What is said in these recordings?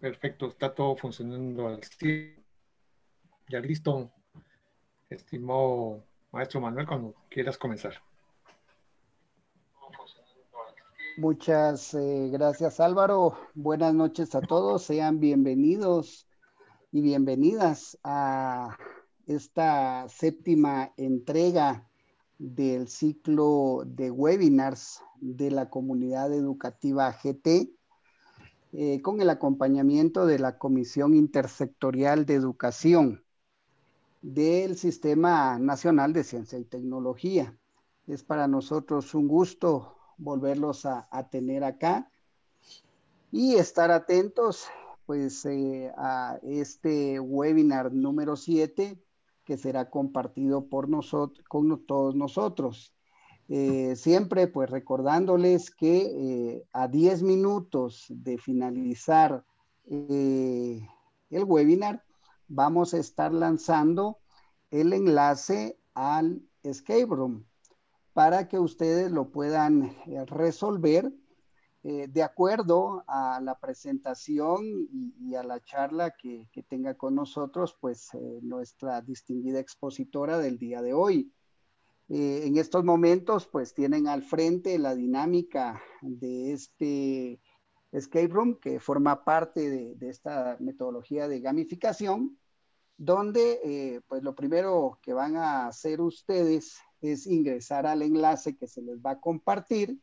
Perfecto, está todo funcionando al 100. Ya listo, estimado maestro Manuel, cuando quieras comenzar. Muchas gracias, Álvaro. Buenas noches a todos. Sean bienvenidos y bienvenidas a esta séptima entrega del ciclo de webinars de la comunidad educativa GT, con el acompañamiento de la Comisión Intersectorial de Educación del Sistema Nacional de Ciencia y Tecnología. Es para nosotros un gusto volverlos a tener acá y estar atentos pues a este webinar número 7 que será compartido por nosotros, con todos nosotros. Siempre pues recordándoles que a 10 minutos de finalizar el webinar vamos a estar lanzando el enlace al escape room para que ustedes lo puedan resolver de acuerdo a la presentación y a la charla que tenga con nosotros, pues nuestra distinguida expositora del día de hoy. En estos momentos, pues tienen al frente la dinámica de este escape room que forma parte de esta metodología de gamificación, donde pues lo primero que van a hacer ustedes es ingresar al enlace que se les va a compartir.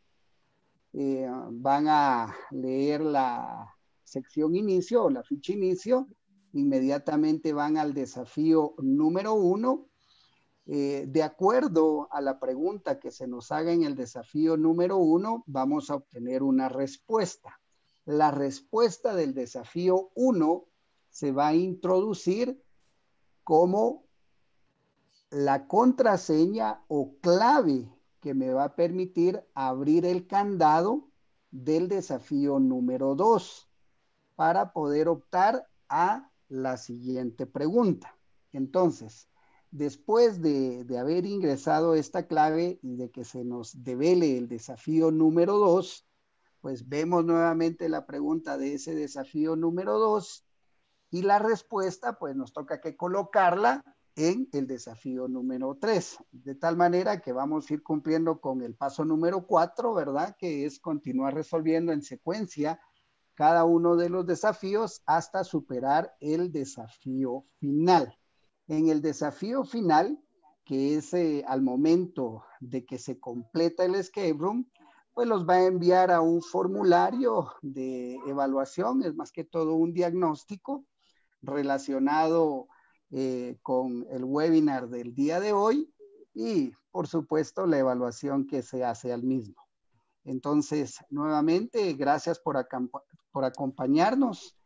Van a leer la sección inicio o la ficha inicio, inmediatamente van al desafío número 1. De acuerdo a la pregunta que se nos haga en el desafío número 1, vamos a obtener una respuesta. La respuesta del desafío 1 se va a introducir como la contraseña o clave que me va a permitir abrir el candado del desafío número 2 para poder optar a la siguiente pregunta. Entonces, después de haber ingresado esta clave y de que se nos devele el desafío número 2, pues vemos nuevamente la pregunta de ese desafío número 2 y la respuesta pues nos toca que colocarla en el desafío número 3, de tal manera que vamos a ir cumpliendo con el paso número 4, ¿verdad? Que es continuar resolviendo en secuencia cada uno de los desafíos hasta superar el desafío final. En el desafío final, que es al momento de que se completa el escape room, pues los va a enviar a un formulario de evaluación, es más que todo un diagnóstico relacionado con el webinar del día de hoy y, por supuesto, la evaluación que se hace al mismo. Entonces, nuevamente, gracias por acompañarnos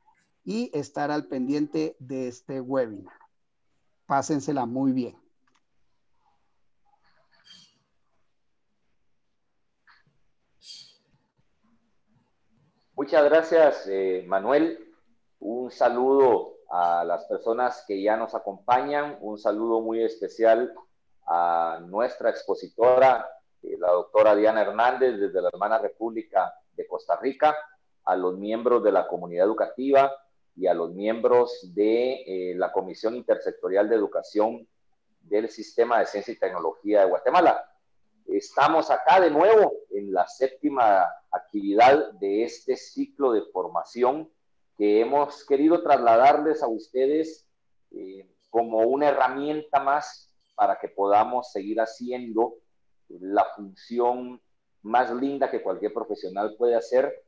y estar al pendiente de este webinar. Pásensela muy bien. Muchas gracias, Manuel. Un saludo a las personas que ya nos acompañan, un saludo muy especial a nuestra expositora, la doctora Diana Hernández, desde la hermana República de Costa Rica, a los miembros de la comunidad educativa y a los miembros de la Comisión Intersectorial de Educación del Sistema de Ciencia y Tecnología de Guatemala. Estamos acá de nuevo en la séptima actividad de este ciclo de formación que hemos querido trasladarles a ustedes como una herramienta más para que podamos seguir haciendo la función más linda que cualquier profesional puede hacer,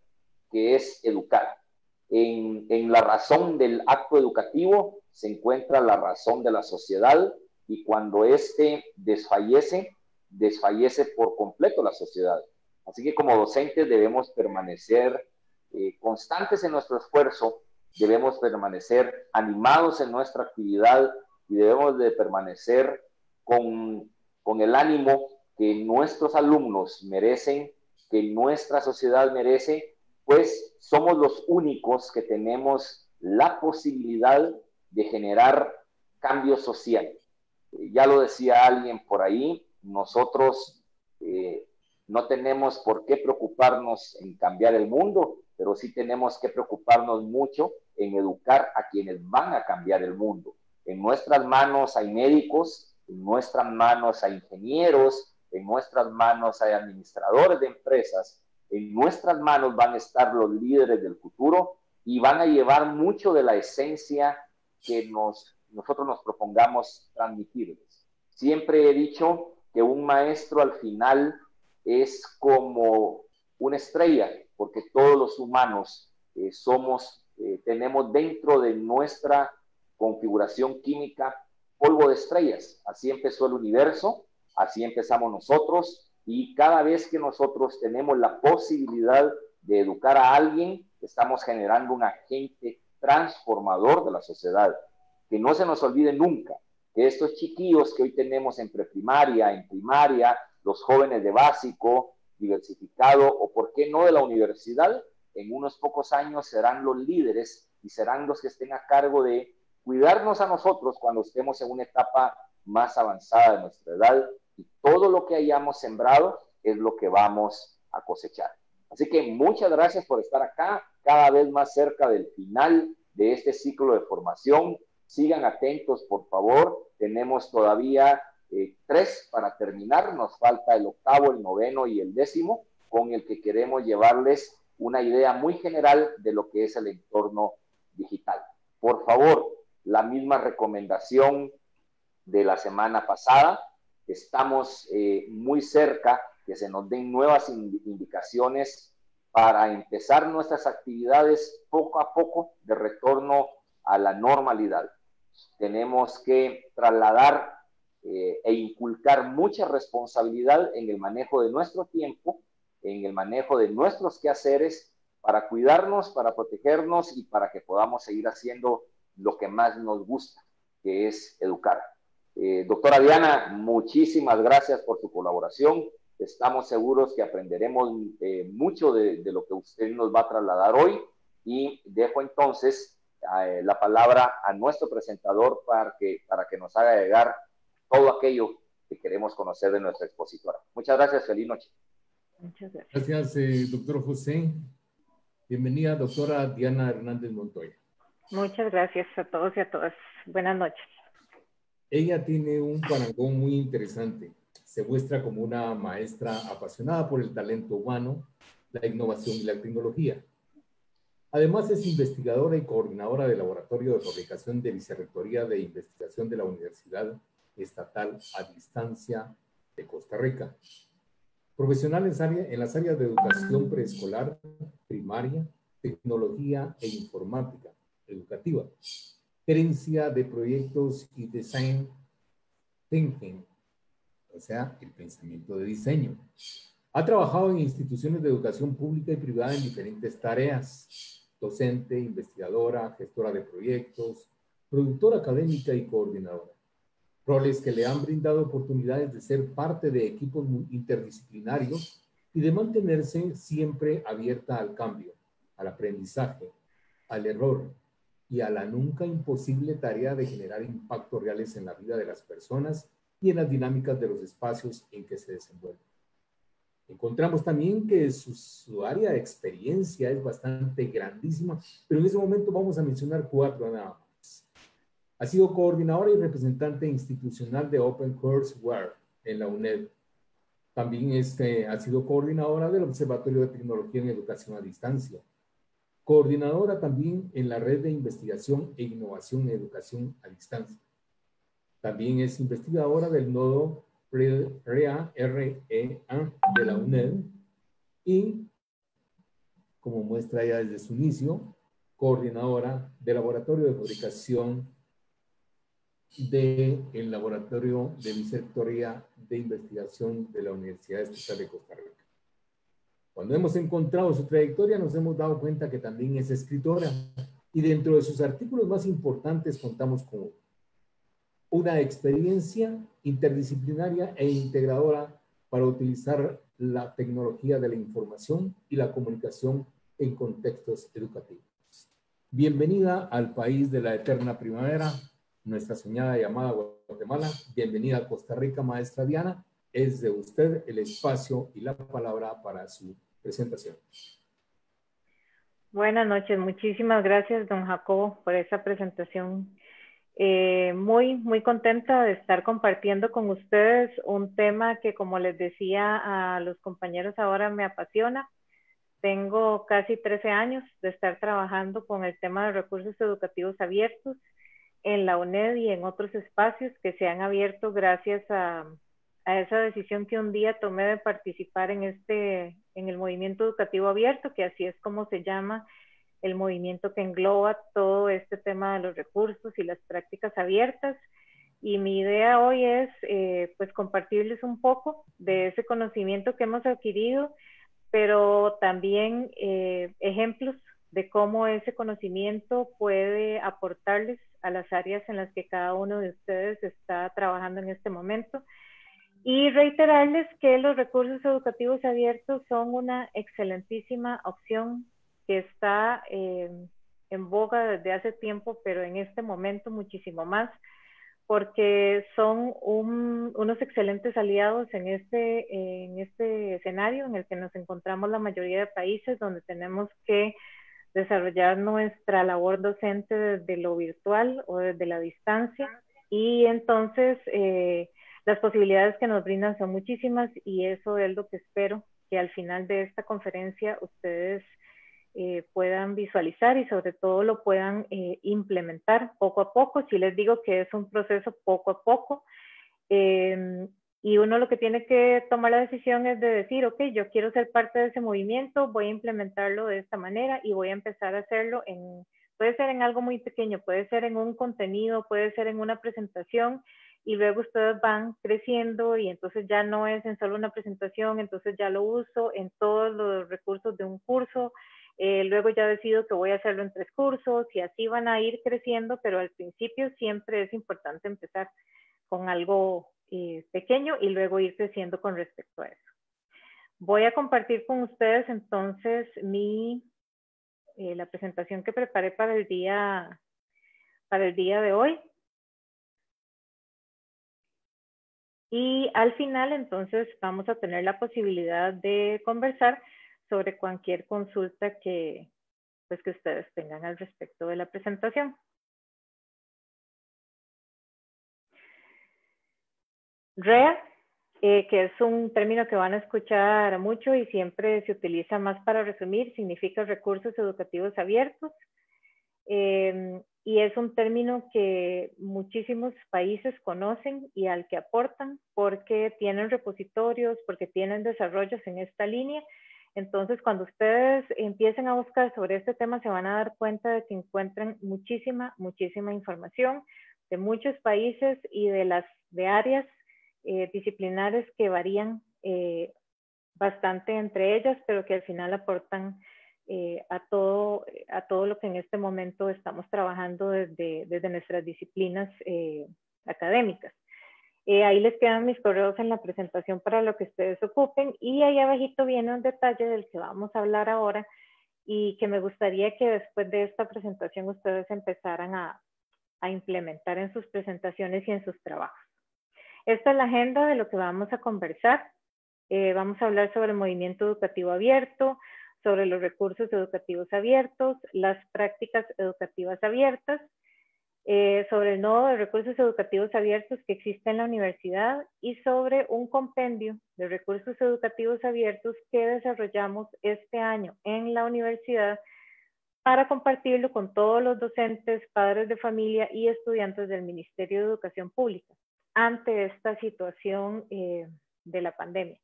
que es educar. En la razón del acto educativo se encuentra la razón de la sociedad, y cuando éste desfallece por completo la sociedad. Así que como docentes debemos permanecer constantes en nuestro esfuerzo, debemos permanecer animados en nuestra actividad y debemos de permanecer con el ánimo que nuestros alumnos merecen, que nuestra sociedad merece, pues somos los únicos que tenemos la posibilidad de generar cambio social. Ya lo decía alguien por ahí, nosotros no tenemos por qué preocuparnos en cambiar el mundo, pero sí tenemos que preocuparnos mucho en educar a quienes van a cambiar el mundo. En nuestras manos hay médicos, en nuestras manos hay ingenieros, en nuestras manos hay administradores de empresas, en nuestras manos van a estar los líderes del futuro y van a llevar mucho de la esencia que nosotros nos propongamos transmitirles. Siempre he dicho que un maestro al final es como una estrella, porque todos los humanos tenemos dentro de nuestra configuración química polvo de estrellas. Así empezó el universo, así empezamos nosotros, y cada vez que nosotros tenemos la posibilidad de educar a alguien, estamos generando un agente transformador de la sociedad. Que no se nos olvide nunca que estos chiquillos que hoy tenemos en preprimaria, en primaria, los jóvenes de básico, diversificado, o por qué no de la universidad, en unos pocos años serán los líderes y serán los que estén a cargo de cuidarnos a nosotros cuando estemos en una etapa más avanzada de nuestra edad, y todo lo que hayamos sembrado es lo que vamos a cosechar. Así que muchas gracias por estar acá, cada vez más cerca del final de este ciclo de formación. Sigan atentos, por favor. Tenemos todavía 3 para terminar. Nos falta el 8º, el 9º y el 10º, con el que queremos llevarles una idea muy general de lo que es el entorno digital. Por favor, la misma recomendación de la semana pasada. Estamos muy cerca que se nos den nuevas indicaciones para empezar nuestras actividades poco a poco de retorno a la normalidad. Tenemos que trasladar e inculcar mucha responsabilidad en el manejo de nuestro tiempo, en el manejo de nuestros quehaceres, para cuidarnos, para protegernos y para que podamos seguir haciendo lo que más nos gusta, que es educar. Doctora Diana, muchísimas gracias por su colaboración. Estamos seguros que aprenderemos mucho de lo que usted nos va a trasladar hoy, y dejo entonces la palabra a nuestro presentador para que nos haga llegar todo aquello que queremos conocer de nuestra expositora. Muchas gracias, feliz noche. Muchas gracias. Gracias, doctor José. Bienvenida, doctora Diana Hernández Montoya. Muchas gracias a todos y a todas. Buenas noches. Ella tiene un parangón muy interesante. Se muestra como una maestra apasionada por el talento humano, la innovación y la tecnología. Además, es investigadora y coordinadora del Laboratorio de Fabricación de Vicerrectoría de Investigación de la Universidad Estatal a Distancia de Costa Rica. Profesional en las áreas de educación preescolar, primaria, tecnología e informática educativa, gerencia de proyectos y design thinking, o sea, el pensamiento de diseño. Ha trabajado en instituciones de educación pública y privada en diferentes tareas: docente, investigadora, gestora de proyectos, productora académica y coordinadora. Roles que le han brindado oportunidades de ser parte de equipos interdisciplinarios y de mantenerse siempre abierta al cambio, al aprendizaje, al error y a la nunca imposible tarea de generar impactos reales en la vida de las personas y en las dinámicas de los espacios en que se desenvuelven. Encontramos también que su área de experiencia es bastante grandísima, pero en ese momento vamos a mencionar 4 nada más. Ha sido coordinadora y representante institucional de OpenCourseware en la UNED. También ha sido coordinadora del Observatorio de Tecnología en Educación a Distancia. Coordinadora también en la Red de Investigación e Innovación en Educación a Distancia. También es investigadora del nodo REA de la UNED y, como muestra ya desde su inicio, coordinadora del Laboratorio de Fabricación del Laboratorio de Vicerrectoría de Investigación de la Universidad Estatal de Costa Rica. Cuando hemos encontrado su trayectoria, nos hemos dado cuenta que también es escritora y dentro de sus artículos más importantes contamos con una experiencia interdisciplinaria e integradora para utilizar la tecnología de la información y la comunicación en contextos educativos. Bienvenida al país de la eterna primavera, nuestra soñada y amada Guatemala. Bienvenida a Costa Rica, maestra Diana. Es de usted el espacio y la palabra para su presentación. Buenas noches, muchísimas gracias, don Jacobo, por esa presentación. Muy contenta de estar compartiendo con ustedes un tema que, como les decía a los compañeros, ahora me apasiona. Tengo casi 13 años de estar trabajando con el tema de recursos educativos abiertos en la UNED y en otros espacios que se han abierto gracias a esa decisión que un día tomé de participar en el movimiento educativo abierto, que así es como se llama el movimiento que engloba todo este tema de los recursos y las prácticas abiertas. Y mi idea hoy es pues compartirles un poco de ese conocimiento que hemos adquirido, pero también ejemplos de cómo ese conocimiento puede aportarles a las áreas en las que cada uno de ustedes está trabajando en este momento. Y reiterarles que los recursos educativos abiertos son una excelentísima opción que está en boga desde hace tiempo, pero en este momento muchísimo más, porque son unos excelentes aliados en este escenario en el que nos encontramos la mayoría de países, donde tenemos que desarrollar nuestra labor docente desde lo virtual o desde la distancia. Y entonces las posibilidades que nos brindan son muchísimas, y eso es lo que espero que al final de esta conferencia ustedes puedan visualizar y sobre todo lo puedan implementar poco a poco. Si les digo que es un proceso poco a poco, y uno lo que tiene que tomar la decisión es de decir, ok, yo quiero ser parte de ese movimiento, voy a implementarlo de esta manera y voy a empezar a hacerlo puede ser en algo muy pequeño, puede ser en un contenido, puede ser en una presentación, y luego ustedes van creciendo y entonces ya no es en solo una presentación, entonces ya lo uso en todos los recursos de un curso, luego ya decido que voy a hacerlo en 3 cursos y así van a ir creciendo, pero al principio siempre es importante empezar con algo pequeño y luego ir creciendo con respecto a eso. Voy a compartir con ustedes entonces la presentación que preparé para el día de hoy. Y al final, entonces, vamos a tener la posibilidad de conversar sobre cualquier consulta que ustedes tengan al respecto de la presentación. REA, que es un término que van a escuchar mucho y siempre se utiliza más para resumir, significa recursos educativos abiertos. Y es un término que muchísimos países conocen y al que aportan porque tienen repositorios, porque tienen desarrollos en esta línea. Entonces, cuando ustedes empiecen a buscar sobre este tema, se van a dar cuenta de que encuentran muchísima información de muchos países y de áreas disciplinares que varían bastante entre ellas, pero que al final aportan a todo lo que en este momento estamos trabajando desde nuestras disciplinas académicas. Ahí les quedan mis correos en la presentación para lo que ustedes ocupen, y ahí abajito viene un detalle del que vamos a hablar ahora, y que me gustaría que después de esta presentación ustedes empezaran a implementar en sus presentaciones y en sus trabajos. Esta es la agenda de lo que vamos a conversar. Vamos a hablar sobre el movimiento educativo abierto, sobre los recursos educativos abiertos, las prácticas educativas abiertas, sobre el nodo de recursos educativos abiertos que existe en la universidad y sobre un compendio de recursos educativos abiertos que desarrollamos este año en la universidad para compartirlo con todos los docentes, padres de familia y estudiantes del Ministerio de Educación Pública ante esta situación de la pandemia.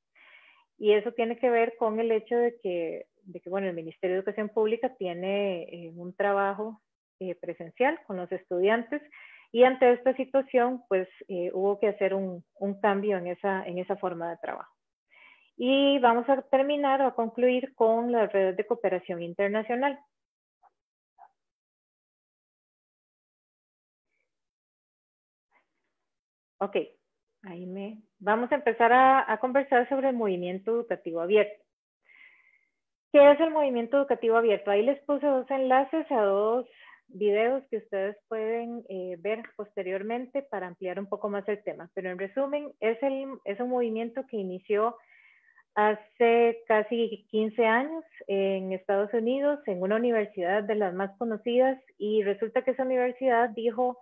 Y eso tiene que ver con el hecho de que bueno, el Ministerio de Educación Pública tiene un trabajo presencial con los estudiantes y ante esta situación pues hubo que hacer un cambio en esa forma de trabajo. Y vamos a terminar o a concluir con las redes de cooperación internacional. Ok, vamos a empezar a conversar sobre el movimiento educativo abierto. ¿Qué es el movimiento educativo abierto? Ahí les puse dos enlaces a dos videos que ustedes pueden ver posteriormente para ampliar un poco más el tema. Pero en resumen, es un movimiento que inició hace casi 15 años en Estados Unidos, en una universidad de las más conocidas, y resulta que esa universidad dijo,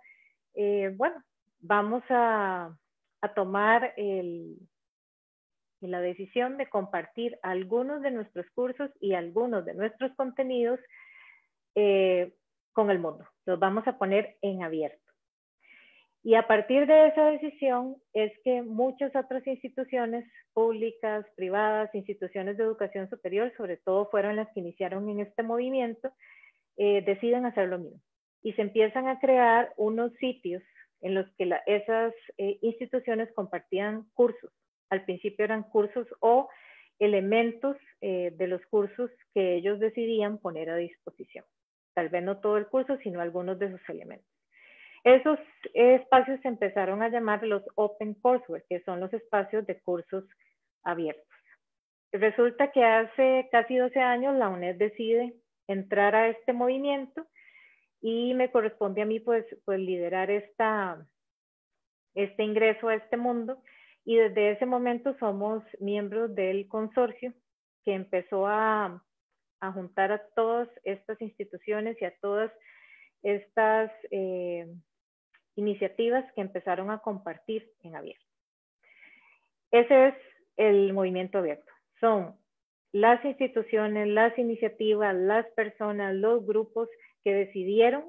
bueno, vamos a tomar la decisión de compartir algunos de nuestros cursos y algunos de nuestros contenidos con el mundo. Los vamos a poner en abierto. Y a partir de esa decisión es que muchas otras instituciones públicas, privadas, instituciones de educación superior, sobre todo fueron las que iniciaron en este movimiento, deciden hacer lo mismo. Y se empiezan a crear unos sitios en los que esas instituciones compartían cursos. Al principio eran cursos o elementos de los cursos que ellos decidían poner a disposición. Tal vez no todo el curso, sino algunos de sus elementos. Esos espacios se empezaron a llamar los Open Courseware, que son los espacios de cursos abiertos. Resulta que hace casi 12 años la UNED decide entrar a este movimiento y me corresponde a mí pues liderar este ingreso a este mundo. Y desde ese momento somos miembros del consorcio que empezó a juntar a todas estas instituciones y a todas estas iniciativas que empezaron a compartir en abierto. Ese es el movimiento abierto. Son las instituciones, las iniciativas, las personas, los grupos que decidieron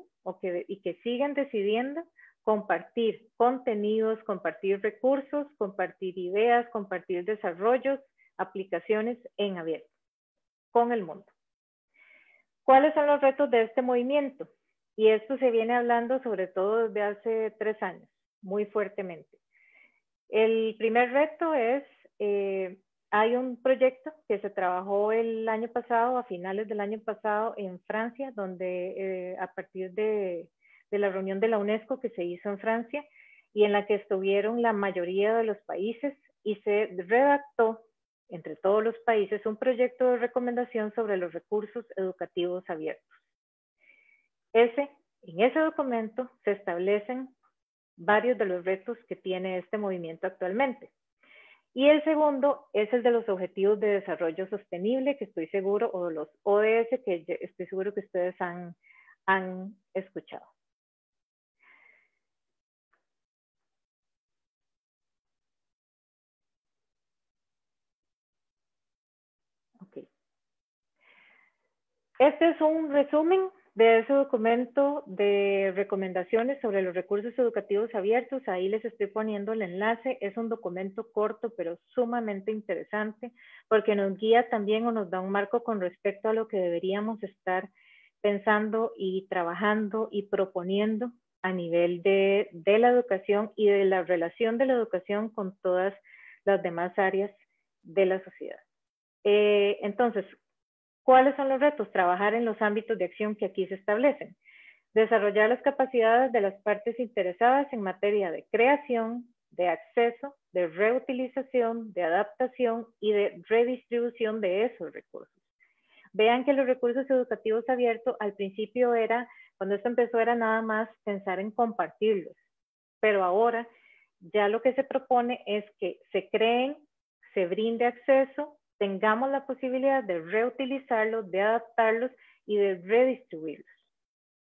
y que siguen decidiendo compartir contenidos, compartir recursos, compartir ideas, compartir desarrollos, aplicaciones en abierto con el mundo. ¿Cuáles son los retos de este movimiento? Y esto se viene hablando sobre todo desde hace 3 años, muy fuertemente. El primer reto es, hay un proyecto que se trabajó el año pasado, a finales del año pasado en Francia, donde a partir de la reunión de la UNESCO que se hizo en Francia y en la que estuvieron la mayoría de los países y se redactó entre todos los países un proyecto de recomendación sobre los recursos educativos abiertos. En ese documento se establecen varios de los retos que tiene este movimiento actualmente. Y el segundo es el de los Objetivos de Desarrollo Sostenible, que estoy seguro, o los ODS, que estoy seguro que ustedes han escuchado. Okay. Este es un resumen de ese documento de recomendaciones sobre los recursos educativos abiertos. Ahí les estoy poniendo el enlace. Es un documento corto, pero sumamente interesante, porque nos guía también o nos da un marco con respecto a lo que deberíamos estar pensando y trabajando y proponiendo a nivel de la educación y de la relación de la educación con todas las demás áreas de la sociedad. Entonces, ¿cuáles son los retos? Trabajar en los ámbitos de acción que aquí se establecen. Desarrollar las capacidades de las partes interesadas en materia de creación, de acceso, de reutilización, de adaptación y de redistribución de esos recursos. Vean que los recursos educativos abiertos al principio era, cuando esto empezó era nada más pensar en compartirlos, pero ahora ya lo que se propone es que se creen, se brinde acceso, tengamos la posibilidad de reutilizarlos, de adaptarlos y de redistribuirlos,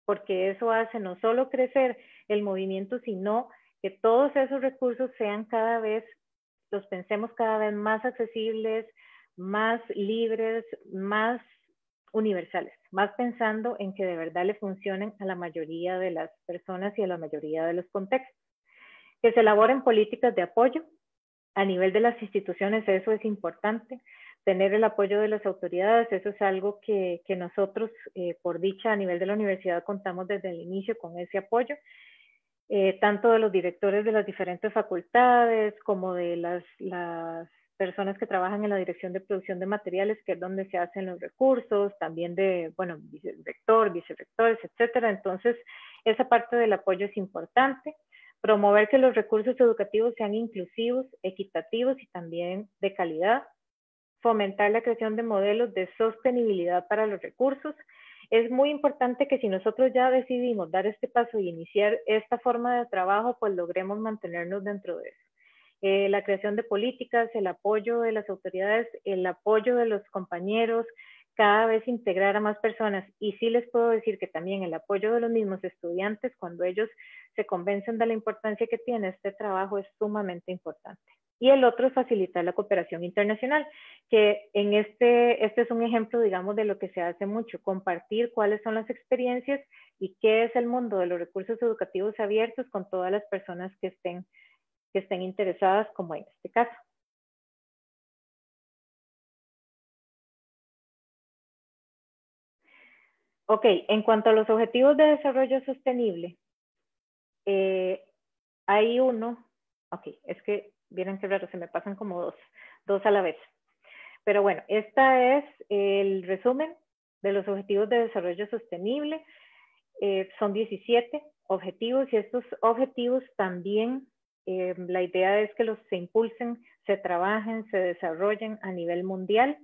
porque eso hace no solo crecer el movimiento, sino que todos esos recursos sean cada vez, los pensemos cada vez más accesibles, más libres, más universales, más pensando en que de verdad le funcionen a la mayoría de las personas y a la mayoría de los contextos. Que se elaboren políticas de apoyo a nivel de las instituciones, eso es importante. Tener el apoyo de las autoridades, eso es algo que nosotros, por dicha, a nivel de la universidad contamos desde el inicio con ese apoyo, tanto de los directores de las diferentes facultades como de las personas que trabajan en la dirección de producción de materiales, que es donde se hacen los recursos, también de, bueno, vicerrector, vicerrectores, etcétera. Entonces, esa parte del apoyo es importante. Promover que los recursos educativos sean inclusivos, equitativos y también de calidad. Fomentar la creación de modelos de sostenibilidad para los recursos. Es muy importante que si nosotros ya decidimos dar este paso y iniciar esta forma de trabajo, pues logremos mantenernos dentro de eso. La creación de políticas, el apoyo de las autoridades, el apoyo de los compañeros, cada vez integrar a más personas. Y sí les puedo decir que también el apoyo de los mismos estudiantes, cuando ellos se convencen de la importancia que tiene este trabajo, es sumamente importante. Y el otro es facilitar la cooperación internacional, que en este es un ejemplo, digamos, de lo que se hace mucho, compartir cuáles son las experiencias y qué es el mundo de los recursos educativos abiertos con todas las personas que estén interesadas, como en este caso. Ok, en cuanto a los objetivos de desarrollo sostenible, hay uno, ok, es que vieron qué raro, se me pasan como dos a la vez. Pero bueno, este es el resumen de los objetivos de desarrollo sostenible. Son 17 objetivos y estos objetivos también, la idea es que se impulsen, se trabajen, se desarrollen a nivel mundial.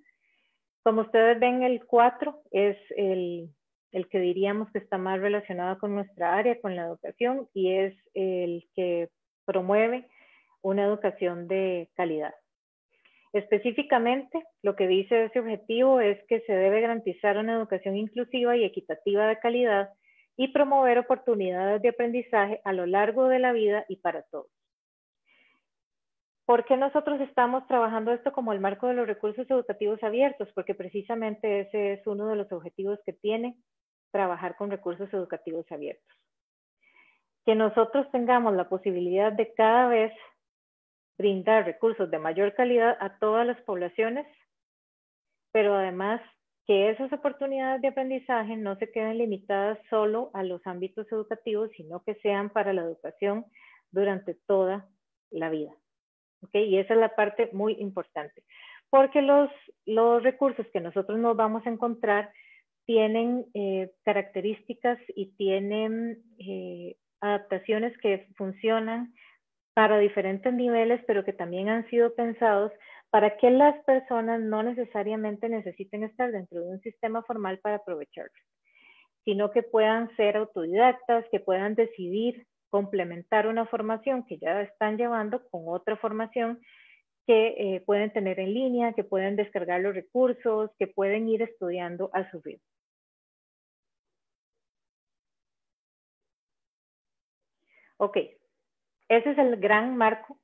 Como ustedes ven, el 4 es el que diríamos que está más relacionado con nuestra área, con la educación, y es el que promueve una educación de calidad. Específicamente, lo que dice ese objetivo es que se debe garantizar una educación inclusiva y equitativa de calidad y promover oportunidades de aprendizaje a lo largo de la vida y para todos. ¿Por qué nosotros estamos trabajando esto como el marco de los recursos educativos abiertos? Porque precisamente ese es uno de los objetivos que tiene trabajar con recursos educativos abiertos. Que nosotros tengamos la posibilidad de cada vez brindar recursos de mayor calidad a todas las poblaciones, pero además que esas oportunidades de aprendizaje no se queden limitadas solo a los ámbitos educativos, sino que sean para la educación durante toda la vida. ¿Okay? Y esa es la parte muy importante, porque los recursos que nosotros nos vamos a encontrar tienen características y tienen adaptaciones que funcionan para diferentes niveles, pero que también han sido pensados para que las personas no necesariamente necesiten estar dentro de un sistema formal para aprovecharlos, sino que puedan ser autodidactas, que puedan decidir complementar una formación que ya están llevando con otra formación que pueden tener en línea, que pueden descargar los recursos, que pueden ir estudiando a su ritmo. Ok, ese es el gran marco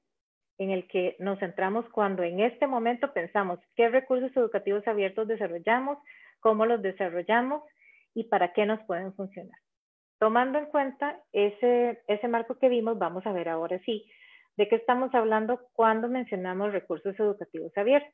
en el que nos centramos cuando en este momento pensamos qué recursos educativos abiertos desarrollamos, cómo los desarrollamos y para qué nos pueden funcionar. Tomando en cuenta ese marco que vimos, vamos a ver ahora sí de qué estamos hablando cuando mencionamos recursos educativos abiertos.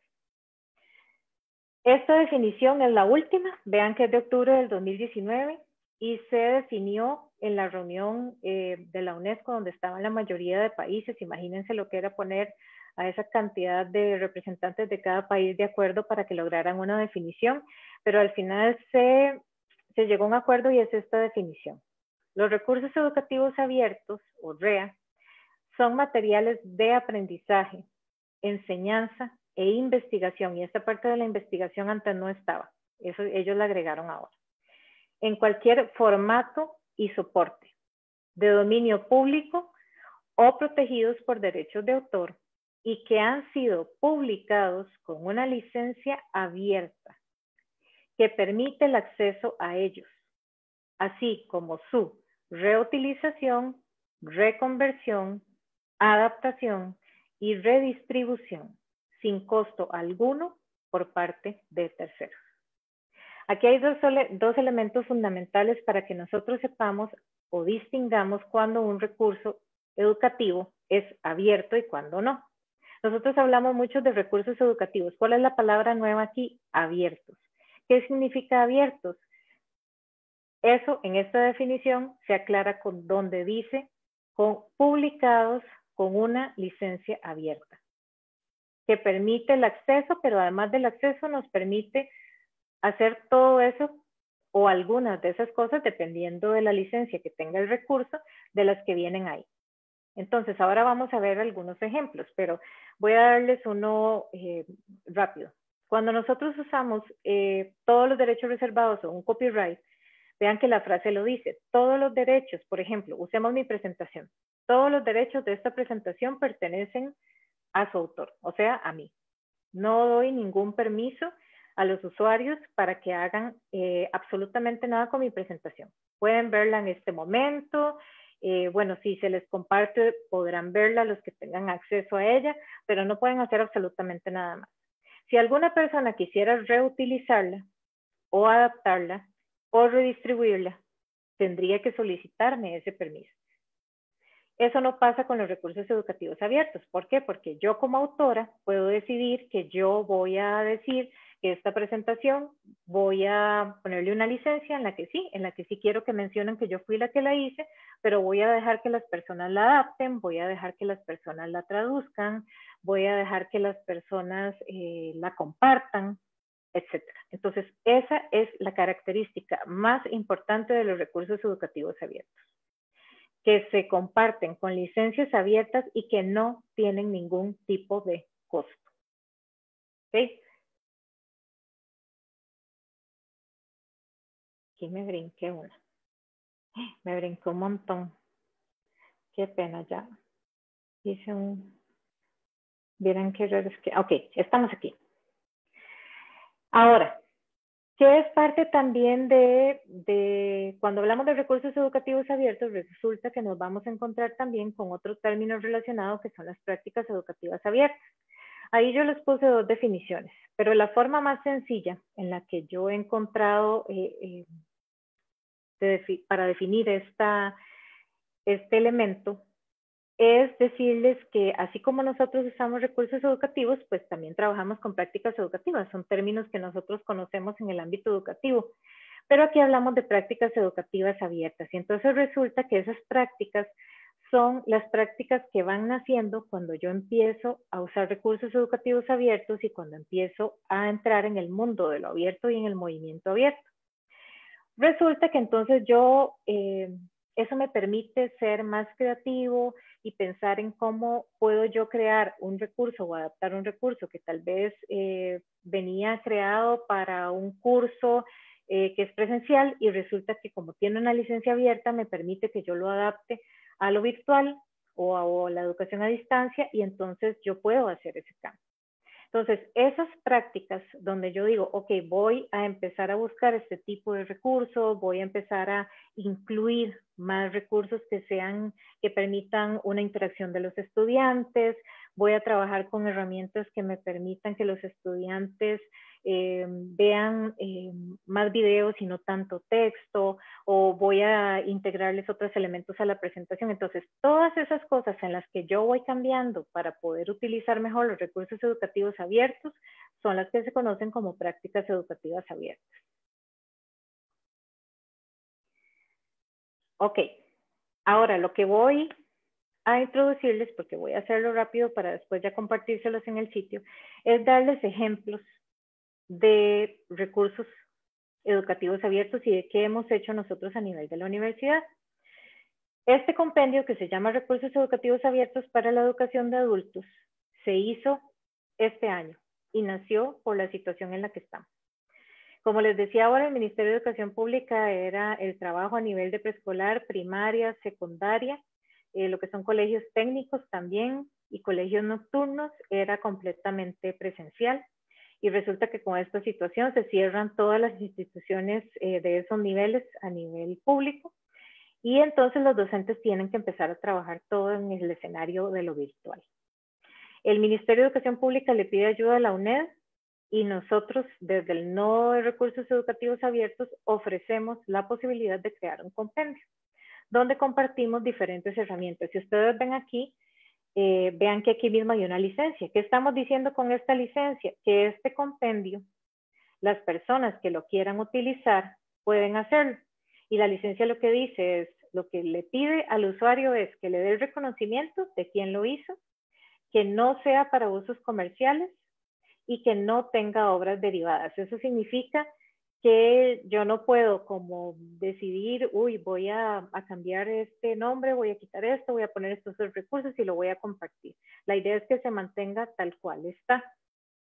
Esta definición es la última, vean que es de octubre del 2019 y se definió en la reunión de la UNESCO donde estaban la mayoría de países. Imagínense lo que era poner a esa cantidad de representantes de cada país de acuerdo para que lograran una definición, pero al final se llegó a un acuerdo y es esta definición. Los recursos educativos abiertos, o REA, son materiales de aprendizaje, enseñanza e investigación, y esta parte de la investigación antes no estaba. Eso ellos lo agregaron ahora. En cualquier formato y soporte de dominio público o protegidos por derechos de autor y que han sido publicados con una licencia abierta que permite el acceso a ellos, así como su reutilización, reconversión, adaptación y redistribución sin costo alguno por parte de terceros. Aquí hay dos elementos fundamentales para que nosotros sepamos o distingamos cuando un recurso educativo es abierto y cuando no. Nosotros hablamos mucho de recursos educativos. ¿Cuál es la palabra nueva aquí? Abiertos. ¿Qué significa abiertos? Eso en esta definición se aclara con donde dice publicados con una licencia abierta, que permite el acceso, pero además del acceso nos permite hacer todo eso o algunas de esas cosas dependiendo de la licencia que tenga el recurso de las que vienen ahí. Entonces, ahora vamos a ver algunos ejemplos, pero voy a darles uno rápido. Cuando nosotros usamos todos los derechos reservados o un copyright, vean que la frase lo dice, todos los derechos, por ejemplo, usemos mi presentación, todos los derechos de esta presentación pertenecen a su autor, o sea, a mí. No doy ningún permiso a los usuarios para que hagan absolutamente nada con mi presentación. Pueden verla en este momento, bueno, si se les comparte podrán verla los que tengan acceso a ella, pero no pueden hacer absolutamente nada más. Si alguna persona quisiera reutilizarla o adaptarla o redistribuirla, tendría que solicitarme ese permiso. Eso no pasa con los recursos educativos abiertos. ¿Por qué? Porque yo como autora puedo decidir que yo voy a decir que esta presentación voy a ponerle una licencia en la que sí quiero que mencionen que yo fui la que la hice, pero voy a dejar que las personas la adapten, voy a dejar que las personas la traduzcan, voy a dejar que las personas la compartan, etc. Entonces, esa es la característica más importante de los recursos educativos abiertos, que se comparten con licencias abiertas y que no tienen ningún tipo de costo. ¿Ok? Aquí me brinqué una. Me brinqué un montón. Qué pena ya. Hice un... Vieran qué raro es que... Ok, estamos aquí. Ahora, ¿qué es parte también de cuando hablamos de recursos educativos abiertos? Resulta que nos vamos a encontrar también con otros términos relacionados que son las prácticas educativas abiertas. Ahí yo les puse dos definiciones, pero la forma más sencilla en la que yo he encontrado para definir este elemento es decirles que así como nosotros usamos recursos educativos, pues también trabajamos con prácticas educativas. Son términos que nosotros conocemos en el ámbito educativo. Pero aquí hablamos de prácticas educativas abiertas. Y entonces resulta que esas prácticas son las prácticas que van naciendo cuando yo empiezo a usar recursos educativos abiertos y cuando empiezo a entrar en el mundo de lo abierto y en el movimiento abierto. Resulta que entonces eso me permite ser más creativo y pensar en cómo puedo yo crear un recurso o adaptar un recurso que tal vez venía creado para un curso que es presencial y resulta que como tiene una licencia abierta me permite que yo lo adapte a lo virtual o a la educación a distancia y entonces yo puedo hacer ese cambio. Entonces, esas prácticas donde yo digo, ok, voy a empezar a buscar este tipo de recursos, voy a empezar a incluir más recursos que permitan una interacción de los estudiantes, voy a trabajar con herramientas que me permitan que los estudiantes vean más videos y no tanto texto, o voy a integrarles otros elementos a la presentación. Entonces, todas esas cosas en las que yo voy cambiando para poder utilizar mejor los recursos educativos abiertos son las que se conocen como prácticas educativas abiertas. Ok, ahora lo que voy a introducirles, porque voy a hacerlo rápido para después ya compartírselos en el sitio, es darles ejemplos de recursos educativos abiertos y de qué hemos hecho nosotros a nivel de la universidad. Este compendio que se llama Recursos Educativos Abiertos para la Educación de Adultos se hizo este año y nació por la situación en la que estamos. Como les decía ahora, el Ministerio de Educación Pública era el trabajo a nivel de preescolar, primaria, secundaria, lo que son colegios técnicos también y colegios nocturnos era completamente presencial. Y resulta que con esta situación se cierran todas las instituciones de esos niveles a nivel público y entonces los docentes tienen que empezar a trabajar todo en el escenario de lo virtual. El Ministerio de Educación Pública le pide ayuda a la UNED y nosotros desde el Nodo de Recursos Educativos Abiertos ofrecemos la posibilidad de crear un compendio donde compartimos diferentes herramientas. Si ustedes ven aquí, vean que aquí mismo hay una licencia. ¿Qué estamos diciendo con esta licencia? Que este compendio, las personas que lo quieran utilizar pueden hacerlo. Y la licencia lo que dice es, lo que le pide al usuario es que le dé el reconocimiento de quién lo hizo, que no sea para usos comerciales y que no tenga obras derivadas. Eso significa que yo no puedo como decidir, uy, voy a cambiar este nombre, voy a quitar esto, voy a poner estos recursos y lo voy a compartir. La idea es que se mantenga tal cual está.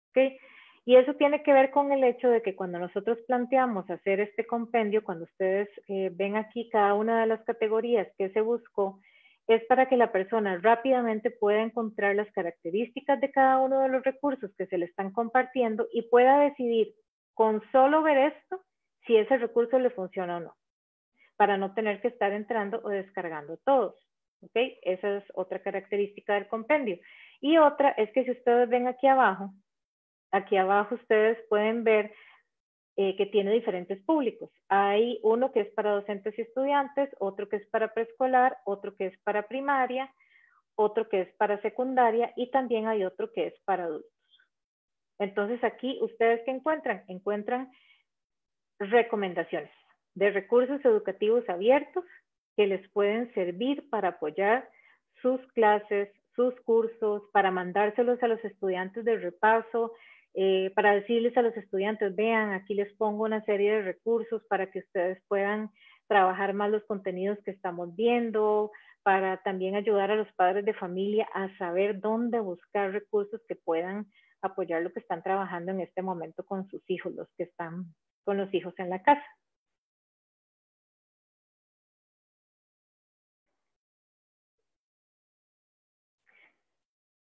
¿Okay? Y eso tiene que ver con el hecho de que cuando nosotros planteamos hacer este compendio, cuando ustedes ven aquí cada una de las categorías que se buscó, es para que la persona rápidamente pueda encontrar las características de cada uno de los recursos que se le están compartiendo y pueda decidir con solo ver esto si ese recurso le funciona o no, para no tener que estar entrando o descargando todos. ¿Okay? Esa es otra característica del compendio. Y otra es que si ustedes ven aquí abajo ustedes pueden ver que tiene diferentes públicos. Hay uno que es para docentes y estudiantes, otro que es para preescolar, otro que es para primaria, otro que es para secundaria y también hay otro que es para adultos. Entonces aquí, ¿ustedes qué encuentran? Encuentran recomendaciones de recursos educativos abiertos que les pueden servir para apoyar sus clases, sus cursos, para mandárselos a los estudiantes de repaso, para decirles a los estudiantes, vean, aquí les pongo una serie de recursos para que ustedes puedan trabajar más los contenidos que estamos viendo, para también ayudar a los padres de familia a saber dónde buscar recursos que puedan apoyar lo que están trabajando en este momento con sus hijos, los que están con los hijos en la casa.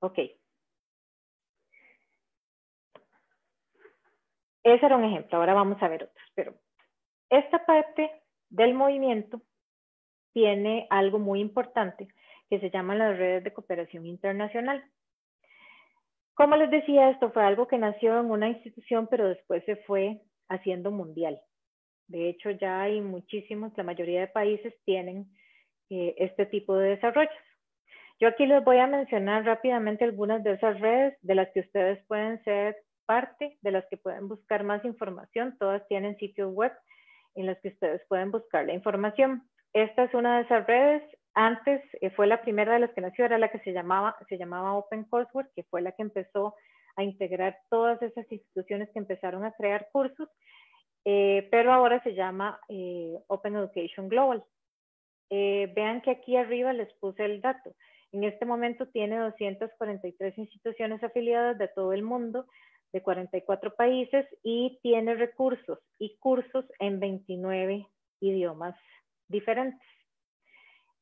Ok. Ese era un ejemplo, ahora vamos a ver otros. Pero esta parte del movimiento tiene algo muy importante que se llama las redes de cooperación internacional. Como les decía, esto fue algo que nació en una institución, pero después se fue haciendo mundial. De hecho, ya hay muchísimos, la mayoría de países tienen este tipo de desarrollos. Yo aquí les voy a mencionar rápidamente algunas de esas redes de las que ustedes pueden ser parte, de las que pueden buscar más información. Todas tienen sitios web en los que ustedes pueden buscar la información. Esta es una de esas redes. Antes fue la primera de las que nació, era la que se llamaba Open Coursework, que fue la que empezó a integrar todas esas instituciones que empezaron a crear cursos, pero ahora se llama Open Education Global. Vean que aquí arriba les puse el dato. En este momento tiene 243 instituciones afiliadas de todo el mundo, de 44 países, y tiene recursos y cursos en 29 idiomas diferentes.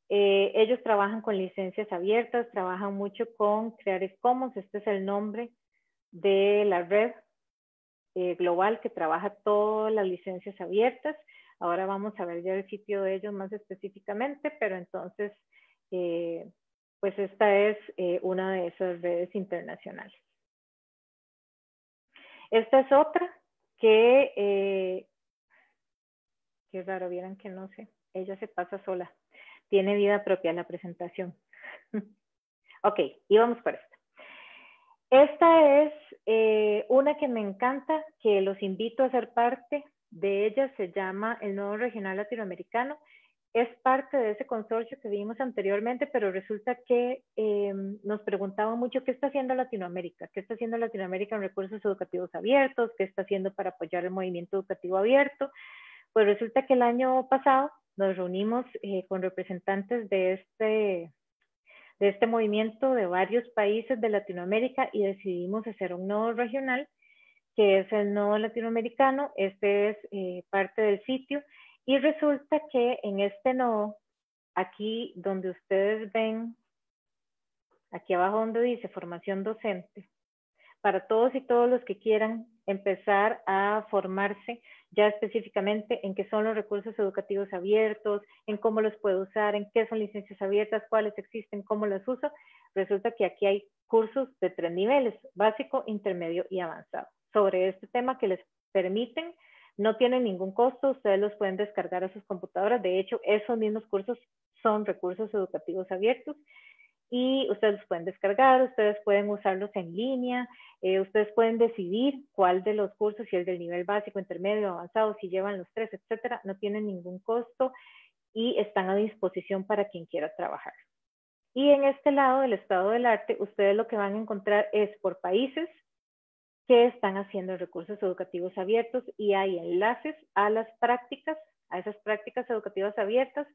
Ellos trabajan con licencias abiertas, trabajan mucho con Creative Commons. Este es el nombre de la red global que trabaja todas las licencias abiertas. Ahora vamos a ver ya el sitio de ellos más específicamente, pero entonces, pues esta es una de esas redes internacionales. Esta es otra que, qué raro, vieran que no sé, ella se pasa sola. Tiene vida propia la presentación. Ok, y vamos por esta. Esta es una que me encanta, que los invito a ser parte de ella. Se llama el Nodo Regional Latinoamericano. Es parte de ese consorcio que vimos anteriormente, pero resulta que nos preguntaban mucho qué está haciendo Latinoamérica, qué está haciendo Latinoamérica en recursos educativos abiertos, qué está haciendo para apoyar el movimiento educativo abierto. Pues resulta que el año pasado nos reunimos con representantes de este movimiento de varios países de Latinoamérica y decidimos hacer un nodo regional que es el nodo latinoamericano. Este es parte del sitio. Y resulta que en este nodo, aquí donde ustedes ven, aquí abajo donde dice formación docente, para todos y todos los que quieran empezar a formarse ya específicamente en qué son los recursos educativos abiertos, en cómo los puedo usar, en qué son licencias abiertas, cuáles existen, cómo las uso, resulta que aquí hay cursos de 3 niveles, básico, intermedio y avanzado, sobre este tema que les permiten, no tienen ningún costo, ustedes los pueden descargar a sus computadoras, de hecho, esos mismos cursos son recursos educativos abiertos, y ustedes los pueden descargar, ustedes pueden usarlos en línea, ustedes pueden decidir cuál de los cursos, si es del nivel básico, intermedio, avanzado, si llevan los 3, etcétera, no tienen ningún costo y están a disposición para quien quiera trabajar. Y en este lado del estado del arte, ustedes lo que van a encontrar es por países que están haciendo recursos educativos abiertos y hay enlaces a las prácticas, a esas prácticas educativas abiertas,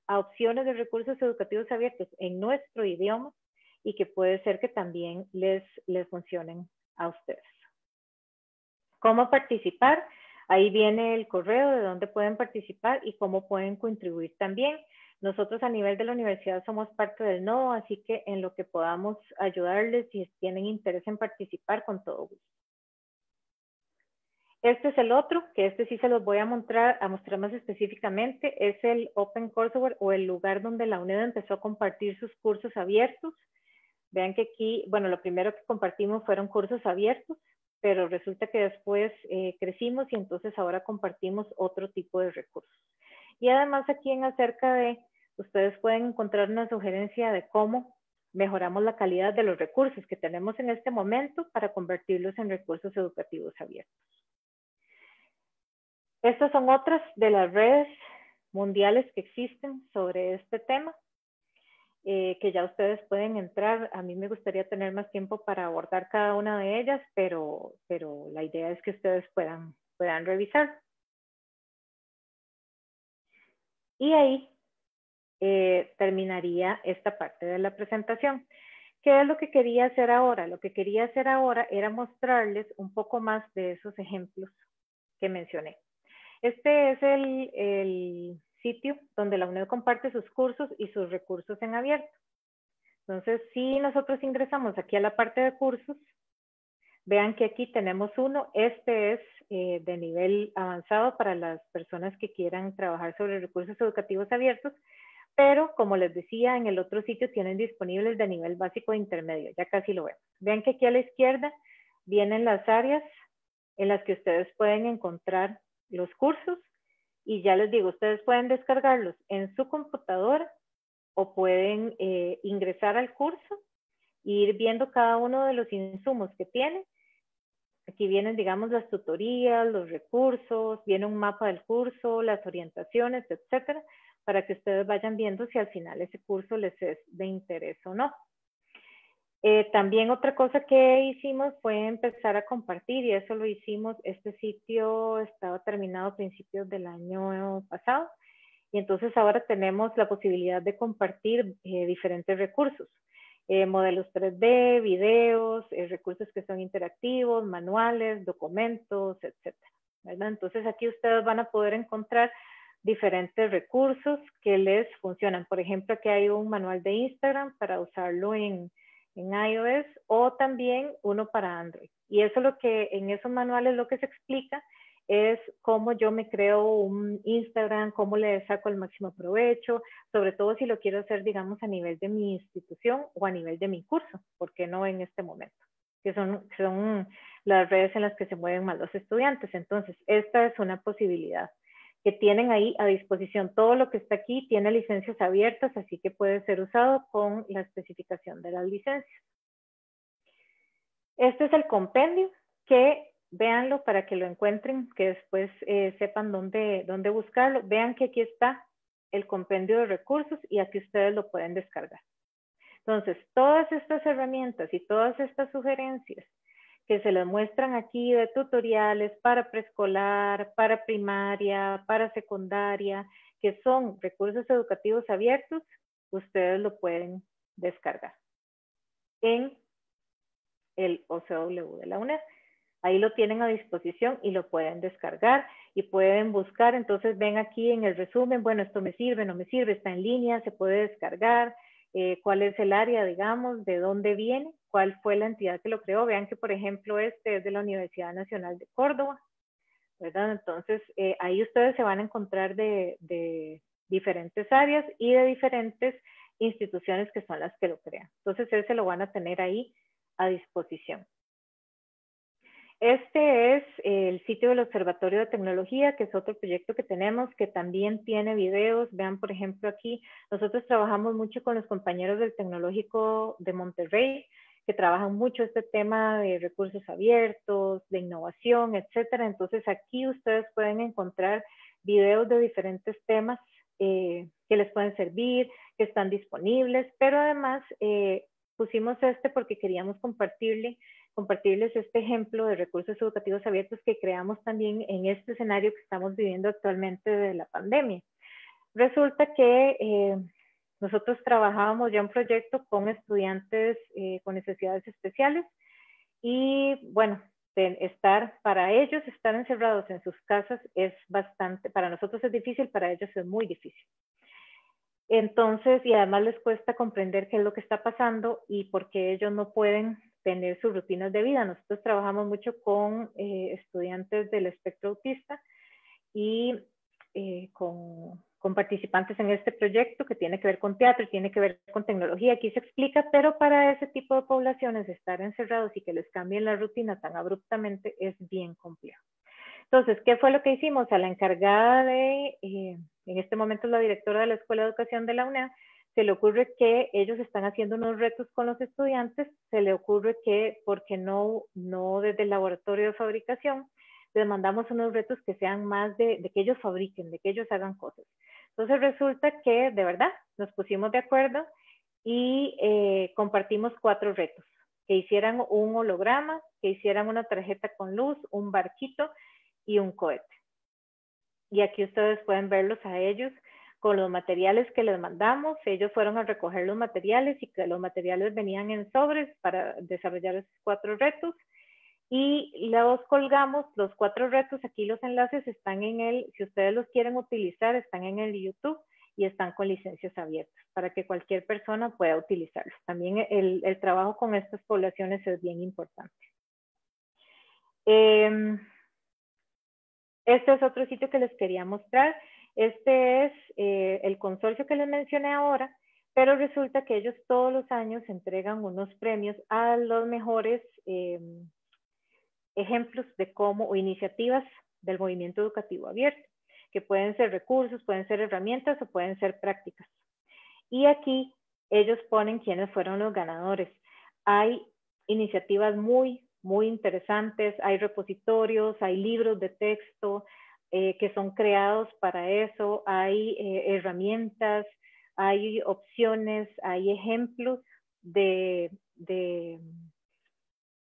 a opciones de recursos educativos abiertos en nuestro idioma y que puede ser que también les funcionen a ustedes. ¿Cómo participar? Ahí viene el correo de dónde pueden participar y cómo pueden contribuir también. Nosotros a nivel de la universidad somos parte del nodo, así que en lo que podamos ayudarles si tienen interés en participar, con todo gusto. Este es el otro, que este sí se los voy a mostrar más específicamente, es el Open Courseware o el lugar donde la UNED empezó a compartir sus cursos abiertos. Vean que aquí, bueno, lo primero que compartimos fueron cursos abiertos, pero resulta que después crecimos y entonces ahora compartimos otro tipo de recursos. Y además aquí en acerca de, ustedes pueden encontrar una sugerencia de cómo mejoramos la calidad de los recursos que tenemos en este momento para convertirlos en recursos educativos abiertos. Estas son otras de las redes mundiales que existen sobre este tema, que ya ustedes pueden entrar. A mí me gustaría tener más tiempo para abordar cada una de ellas, pero la idea es que ustedes puedan revisar. Y ahí terminaría esta parte de la presentación. ¿Qué es lo que quería hacer ahora? Lo que quería hacer ahora era mostrarles un poco más de esos ejemplos que mencioné. Este es el sitio donde la UNED comparte sus cursos y sus recursos en abierto. Entonces, si nosotros ingresamos aquí a la parte de cursos, vean que aquí tenemos uno. Este es de nivel avanzado para las personas que quieran trabajar sobre recursos educativos abiertos, pero como les decía, en el otro sitio tienen disponibles de nivel básico e intermedio. Ya casi lo vemos. Vean que aquí a la izquierda vienen las áreas en las que ustedes pueden encontrar los cursos y ya les digo, ustedes pueden descargarlos en su computadora o pueden ingresar al curso e ir viendo cada uno de los insumos que tiene. Aquí vienen, digamos, las tutorías, los recursos, viene un mapa del curso, las orientaciones, etcétera, para que ustedes vayan viendo si al final ese curso les es de interés o no. También otra cosa que hicimos fue empezar a compartir y eso lo hicimos, este sitio estaba terminado a principios del año pasado y entonces ahora tenemos la posibilidad de compartir diferentes recursos, modelos 3D, videos, recursos que son interactivos, manuales, documentos, etcétera, ¿verdad? Entonces aquí ustedes van a poder encontrar diferentes recursos que les funcionan. Por ejemplo, aquí hay un manual de Instagram para usarlo en iOS o también uno para Android. Y eso lo que en esos manuales lo que se explica es cómo yo me creo un Instagram, cómo le saco el máximo provecho, sobre todo si lo quiero hacer, digamos, a nivel de mi institución o a nivel de mi curso, ¿por qué no en este momento? Que son las redes en las que se mueven más los estudiantes. Entonces, esta es una posibilidad que tienen ahí a disposición. Todo lo que está aquí tiene licencias abiertas, así que puede ser usado con la especificación de las licencias. Este es el compendio, que véanlo para que lo encuentren, que después sepan dónde buscarlo. Vean que aquí está el compendio de recursos y aquí ustedes lo pueden descargar. Entonces, todas estas herramientas y todas estas sugerencias que se les muestran aquí de tutoriales para preescolar, para primaria, para secundaria, que son recursos educativos abiertos, ustedes lo pueden descargar en el OCW de la UNED. Ahí lo tienen a disposición y lo pueden descargar y pueden buscar. Entonces ven aquí en el resumen, bueno, esto me sirve, no me sirve, está en línea, se puede descargar, cuál es el área, digamos, de dónde viene, cuál fue la entidad que lo creó. Vean que, por ejemplo, este es de la Universidad Nacional de Córdoba, ¿verdad? Entonces, ahí ustedes se van a encontrar de diferentes áreas y de diferentes instituciones que son las que lo crean. Entonces, ese lo van a tener ahí a disposición. Este es el sitio del Observatorio de Tecnología, que es otro proyecto que tenemos, que también tiene videos. Vean, por ejemplo, aquí, nosotros trabajamos mucho con los compañeros del Tecnológico de Monterrey, que trabajan mucho este tema de recursos abiertos, de innovación, etcétera. Entonces, aquí ustedes pueden encontrar videos de diferentes temas que les pueden servir, que están disponibles, pero además pusimos este porque queríamos compartirles este ejemplo de recursos educativos abiertos que creamos también en este escenario que estamos viviendo actualmente de la pandemia. Resulta que nosotros trabajábamos ya un proyecto con estudiantes con necesidades especiales y bueno, para ellos estar encerrados en sus casas es bastante, para nosotros es difícil, para ellos es muy difícil. Entonces, y además les cuesta comprender qué es lo que está pasando y por qué ellos no pueden tener sus rutinas de vida. Nosotros trabajamos mucho con estudiantes del espectro autista y con participantes en este proyecto que tiene que ver con teatro y tiene que ver con tecnología. Aquí se explica, pero para ese tipo de poblaciones estar encerrados y que les cambien la rutina tan abruptamente es bien complejo. Entonces, ¿qué fue lo que hicimos? A la encargada de, en este momento es la directora de la Escuela de Educación de la UNED, se le ocurre que ellos están haciendo unos retos con los estudiantes, se le ocurre que, porque no desde el laboratorio de fabricación, les mandamos unos retos que sean más de que ellos fabriquen, de que ellos hagan cosas. Entonces resulta que, de verdad, nos pusimos de acuerdo y compartimos 4 retos. Que hicieran un holograma, que hicieran una tarjeta con luz, un barquito y un cohete. Y aquí ustedes pueden verlos a ellos con los materiales que les mandamos. Ellos fueron a recoger los materiales y que los materiales venían en sobres para desarrollar esos 4 retos. Y los colgamos, los 4 retos, aquí los enlaces están en si ustedes los quieren utilizar, están en el YouTube y están con licencias abiertas para que cualquier persona pueda utilizarlos. También el trabajo con estas poblaciones es bien importante. Este es otro sitio que les quería mostrar. Este es el consorcio que les mencioné ahora, pero resulta que ellos todos los años entregan unos premios a los mejores ejemplos de cómo, o iniciativas del movimiento educativo abierto, que pueden ser recursos, pueden ser herramientas o pueden ser prácticas. Y aquí ellos ponen quiénes fueron los ganadores. Hay iniciativas muy interesantes, hay repositorios, hay libros de texto que son creados para eso, hay herramientas, hay opciones, hay ejemplos de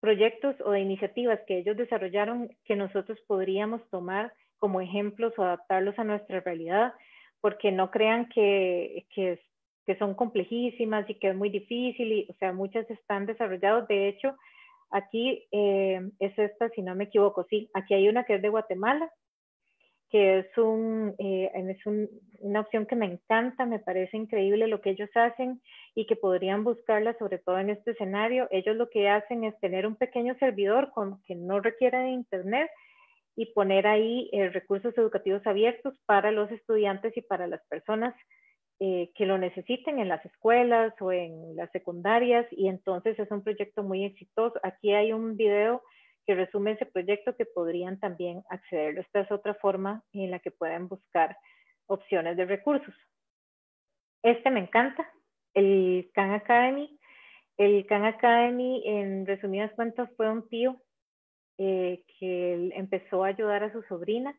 proyectos o de iniciativas que ellos desarrollaron que nosotros podríamos tomar como ejemplos o adaptarlos a nuestra realidad, porque no crean que son complejísimas y que es muy difícil, y, o sea, muchas están desarrolladas. De hecho, aquí es esta, si no me equivoco, sí, aquí hay una que es de Guatemala, que es una opción que me encanta, me parece increíble lo que ellos hacen y que podrían buscarla, sobre todo en este escenario. Ellos lo que hacen es tener un pequeño servidor que no requiera de internet y poner ahí recursos educativos abiertos para los estudiantes y para las personas que lo necesiten en las escuelas o en las secundarias, y entonces es un proyecto muy exitoso. Aquí hay un video que resume ese proyecto que podrían también acceder. Esta es otra forma en la que pueden buscar opciones de recursos. Este me encanta, el Khan Academy. El Khan Academy, en resumidas cuentas, fue un tío que empezó a ayudar a su sobrina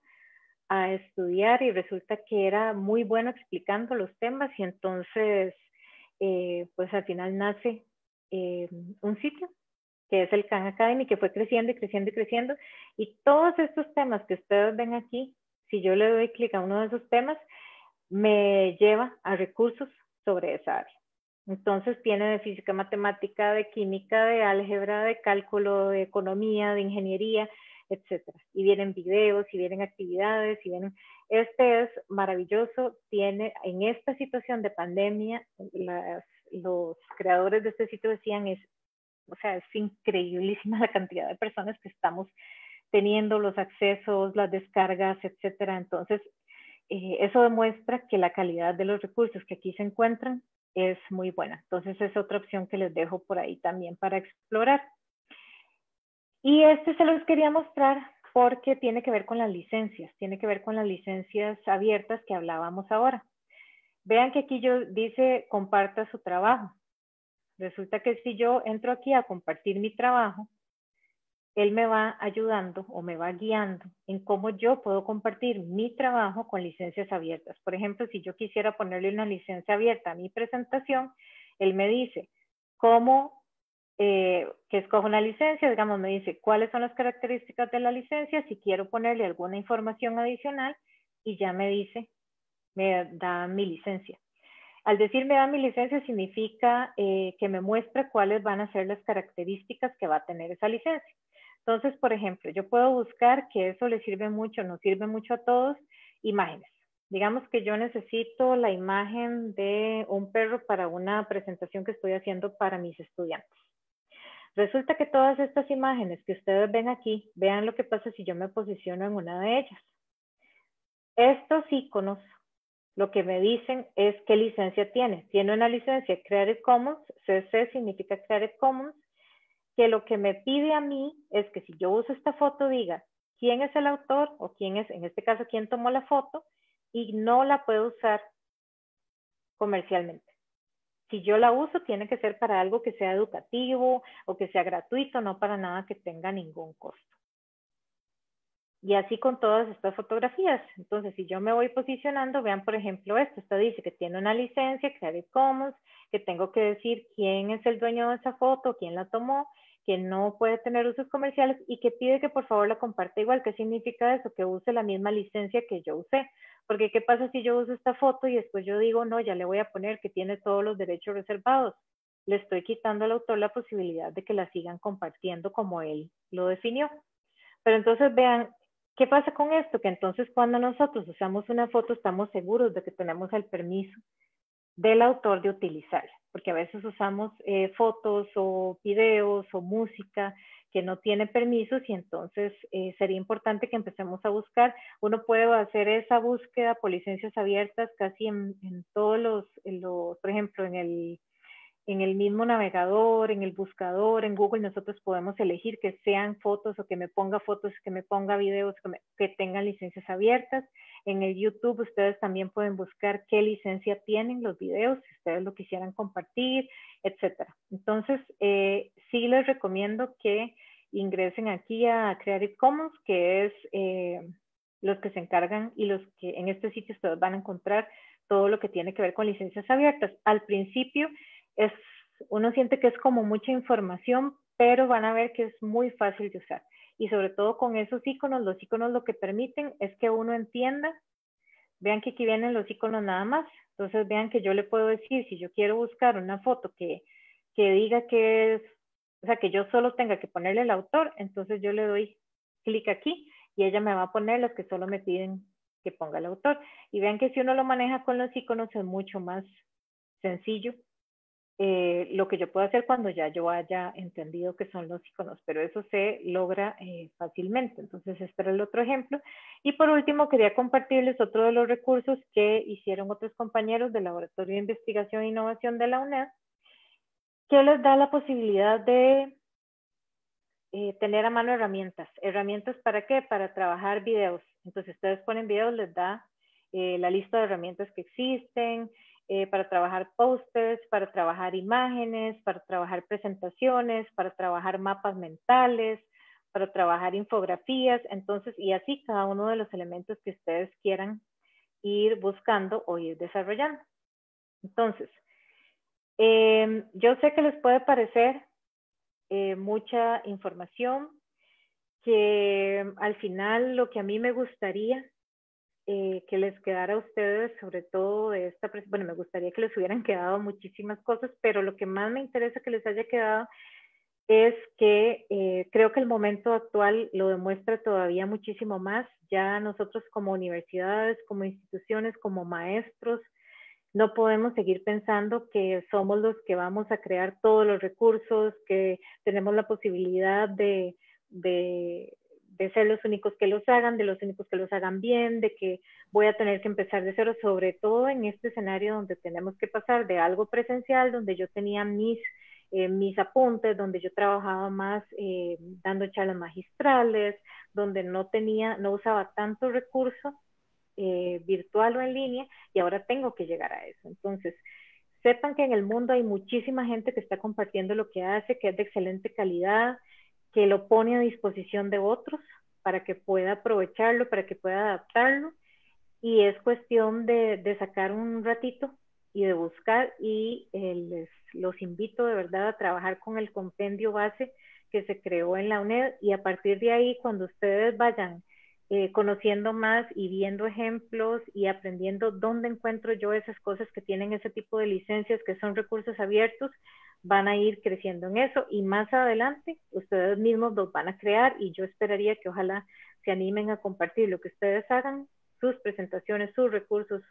a estudiar y resulta que era muy bueno explicando los temas, y entonces pues al final nace un sitio que es el Khan Academy, que fue creciendo y creciendo y creciendo, y todos estos temas que ustedes ven aquí, si yo le doy clic a uno de esos temas, me lleva a recursos sobre esa área. Entonces tiene de física, matemática, de química, de álgebra, de cálculo, de economía, de ingeniería, etcétera. Y vienen videos, y vienen actividades, y vienen... Este es maravilloso, tiene en esta situación de pandemia, los creadores de este sitio decían, es increíblísima la cantidad de personas que estamos teniendo, los accesos, las descargas, etcétera. Entonces, eso demuestra que la calidad de los recursos que aquí se encuentran es muy buena. Entonces, es otra opción que les dejo por ahí también para explorar. Y se los quería mostrar porque tiene que ver con las licencias, tiene que ver con las licencias abiertas que hablábamos ahora. Vean que aquí dice comparta su trabajo. Resulta que si yo entro aquí a compartir mi trabajo, él me va ayudando o me va guiando en cómo yo puedo compartir mi trabajo con licencias abiertas. Por ejemplo, si yo quisiera ponerle una licencia abierta a mi presentación, él me dice cómo que escojo una licencia, digamos, me dice cuáles son las características de la licencia, si quiero ponerle alguna información adicional y ya me dice, me da mi licencia. Al decir me da mi licencia significa que me muestra cuáles van a ser las características que va a tener esa licencia. Entonces, por ejemplo, yo puedo buscar, que eso le sirve mucho, nos sirve mucho a todos, imágenes. Digamos que yo necesito la imagen de un perro para una presentación que estoy haciendo para mis estudiantes. Resulta que todas estas imágenes que ustedes ven aquí, vean lo que pasa si yo me posiciono en una de ellas. Estos iconos, lo que me dicen es qué licencia tiene. Tiene una licencia Creative Commons, CC significa Creative Commons, que lo que me pide a mí es que si yo uso esta foto diga quién es el autor o quién es, en este caso, quién tomó la foto y no la puedo usar comercialmente. Si yo la uso, tiene que ser para algo que sea educativo o que sea gratuito, no para nada que tenga ningún costo. Y así con todas estas fotografías. Entonces, si yo me voy posicionando, vean, por ejemplo, esta dice que tiene una licencia Creative Commons, que tengo que decir quién es el dueño de esa foto, quién la tomó, que no puede tener usos comerciales y que pide que por favor la comparta igual. ¿Qué significa eso? Que use la misma licencia que yo usé. Porque ¿qué pasa si yo uso esta foto y después yo digo, no, ya le voy a poner que tiene todos los derechos reservados? Le estoy quitando al autor la posibilidad de que la sigan compartiendo como él lo definió. Pero entonces vean, ¿qué pasa con esto? Que entonces cuando nosotros usamos una foto estamos seguros de que tenemos el permiso del autor de utilizarla, porque a veces usamos fotos o videos o música que no tiene permisos y entonces sería importante que empecemos a buscar. Uno puede hacer esa búsqueda por licencias abiertas casi en todos los, por ejemplo, en el mismo navegador, en el buscador, en Google, nosotros podemos elegir que sean fotos o que me ponga fotos, que me ponga videos, que tengan licencias abiertas. En el YouTube ustedes también pueden buscar qué licencia tienen los videos, si ustedes lo quisieran compartir, etcétera. Entonces, sí les recomiendo que ingresen aquí a Creative Commons, que es los que se encargan y los que en este sitio ustedes van a encontrar todo lo que tiene que ver con licencias abiertas. Al principio, uno siente que es como mucha información, pero van a ver que es muy fácil de usar. Y sobre todo con esos iconos, los iconos lo que permiten es que uno entienda. Vean que aquí vienen los iconos nada más. Entonces vean que yo le puedo decir, si yo quiero buscar una foto que diga que es, o sea, que yo solo tenga que ponerle el autor, entonces yo le doy clic aquí y ella me va a poner las que solo me piden que ponga el autor. Y vean que si uno lo maneja con los iconos es mucho más sencillo. Lo que yo puedo hacer cuando ya yo haya entendido qué son los iconos, pero eso se logra fácilmente. Entonces, este era el otro ejemplo. Y por último, quería compartirles otro de los recursos que hicieron otros compañeros del Laboratorio de Investigación e Innovación de la UNED, que les da la posibilidad de tener a mano herramientas. ¿Herramientas para qué? Para trabajar videos. Entonces, ustedes ponen videos, les da la lista de herramientas que existen, para trabajar pósters, para trabajar imágenes, para trabajar presentaciones, para trabajar mapas mentales, para trabajar infografías, entonces, y así cada uno de los elementos que ustedes quieran ir buscando o ir desarrollando. Entonces, yo sé que les puede parecer mucha información, que al final lo que a mí me gustaría que les quedara a ustedes, sobre todo de esta, bueno, me gustaría que les hubieran quedado muchísimas cosas, pero lo que más me interesa que les haya quedado es que creo que el momento actual lo demuestra todavía muchísimo más. Ya nosotros como universidades, como instituciones, como maestros, no podemos seguir pensando que somos los que vamos a crear todos los recursos, que tenemos la posibilidad de ser los únicos que los hagan, de los únicos que los hagan bien, de que voy a tener que empezar de cero, sobre todo en este escenario donde tenemos que pasar de algo presencial, donde yo tenía mis apuntes, donde yo trabajaba más dando charlas magistrales, donde no usaba tanto recurso virtual o en línea, y ahora tengo que llegar a eso. Entonces, sepan que en el mundo hay muchísima gente que está compartiendo lo que hace, que es de excelente calidad, que lo pone a disposición de otros para que pueda aprovecharlo, para que pueda adaptarlo, y es cuestión de sacar un ratito y de buscar, y los invito de verdad a trabajar con el compendio base que se creó en la UNED, y a partir de ahí, cuando ustedes vayan conociendo más y viendo ejemplos y aprendiendo dónde encuentro yo esas cosas que tienen ese tipo de licencias, que son recursos abiertos, van a ir creciendo en eso, y más adelante ustedes mismos los van a crear, y yo esperaría que ojalá se animen a compartir lo que ustedes hagan, sus presentaciones, sus recursos,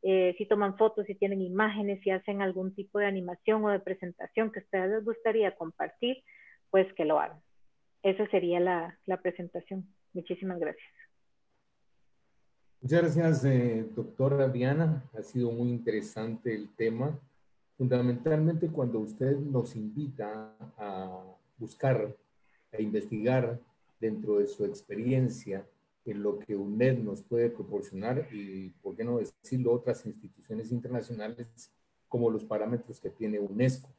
si toman fotos, si tienen imágenes, si hacen algún tipo de animación o de presentación que a ustedes les gustaría compartir, pues que lo hagan. Esa sería la presentación. Muchísimas gracias. Muchas gracias, doctora Diana. Ha sido muy interesante el tema. Fundamentalmente cuando usted nos invita a buscar, a investigar dentro de su experiencia en lo que UNED nos puede proporcionar y, por qué no decirlo, otras instituciones internacionales como los parámetros que tiene UNESCO.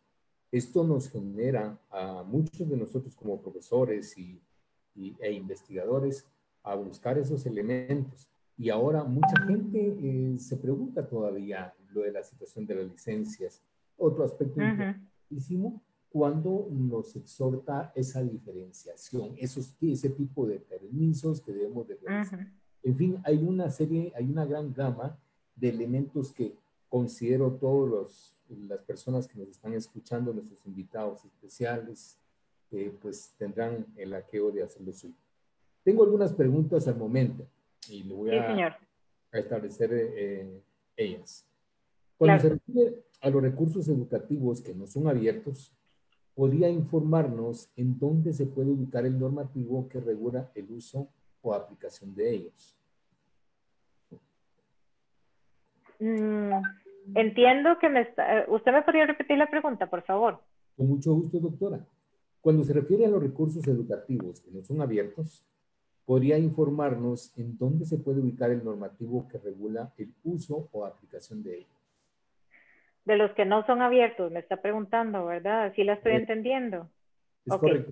Esto nos genera a muchos de nosotros como profesores e investigadores a buscar esos elementos. Y ahora mucha gente se pregunta todavía lo de la situación de las licencias. Otro aspecto importantísimo, cuando nos exhorta esa diferenciación, ese tipo de permisos que debemos de realizar. En fin, hay una gran gama de elementos que considero las personas que nos están escuchando, nuestros invitados especiales, pues tendrán el aqueo de hacerlo suyo. Tengo algunas preguntas al momento y le voy a establecer ellas. Cuando se refiere a los recursos educativos que no son abiertos, ¿podría informarnos en dónde se puede ubicar el normativo que regula el uso o aplicación de ellos? Entiendo que ¿usted me podría repetir la pregunta, por favor? Con mucho gusto, doctora. Cuando se refiere a los recursos educativos que no son abiertos, ¿podría informarnos en dónde se puede ubicar el normativo que regula el uso o aplicación de ellos? De los que no son abiertos, me está preguntando, ¿verdad? Así la estoy entendiendo. Es correcto.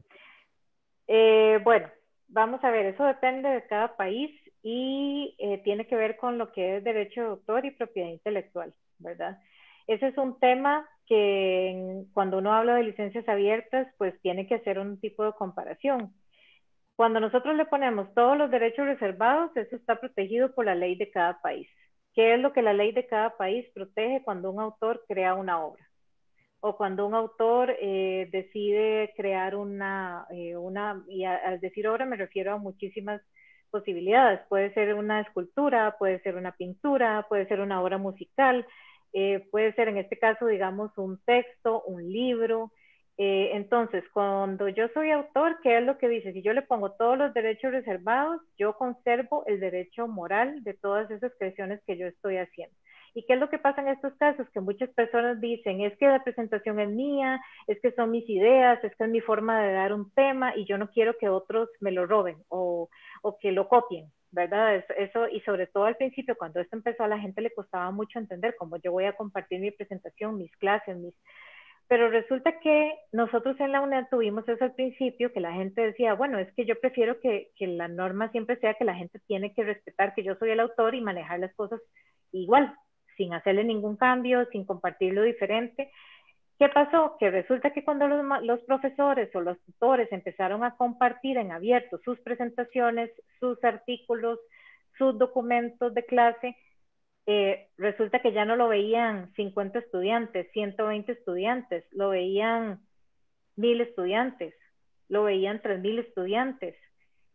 Bueno, vamos a ver, eso depende de cada país y tiene que ver con lo que es derecho de autor y propiedad intelectual, ¿verdad? Ese es un tema que cuando uno habla de licencias abiertas, pues tiene que hacer un tipo de comparación. Cuando nosotros le ponemos todos los derechos reservados, eso está protegido por la ley de cada país. ¿Qué es lo que la ley de cada país protege cuando un autor crea una obra? O cuando un autor decide crear y al decir obra me refiero a muchísimas posibilidades. Puede ser una escultura, puede ser una pintura, puede ser una obra musical, puede ser en este caso, digamos, un texto, un libro. Entonces, cuando yo soy autor, ¿qué es lo que dice? Si yo le pongo todos los derechos reservados, yo conservo el derecho moral de todas esas creaciones que yo estoy haciendo. ¿Y qué es lo que pasa en estos casos? Que muchas personas dicen, es que la presentación es mía, es que son mis ideas, es que es mi forma de dar un tema y yo no quiero que otros me lo roben o que lo copien, ¿verdad? Eso, y sobre todo al principio, cuando esto empezó, a la gente le costaba mucho entender cómo yo voy a compartir mi presentación, mis clases, Pero resulta que nosotros en la UNED tuvimos eso al principio, que la gente decía, bueno, es que yo prefiero que la norma siempre sea que la gente tiene que respetar que yo soy el autor y manejar las cosas igual, sin hacerle ningún cambio, sin compartirlo diferente. ¿Qué pasó? Que resulta que cuando los profesores o los tutores empezaron a compartir en abierto sus presentaciones, sus artículos, sus documentos de clase, resulta que ya no lo veían 50 estudiantes, 120 estudiantes, lo veían 1000 estudiantes, lo veían 3000 estudiantes.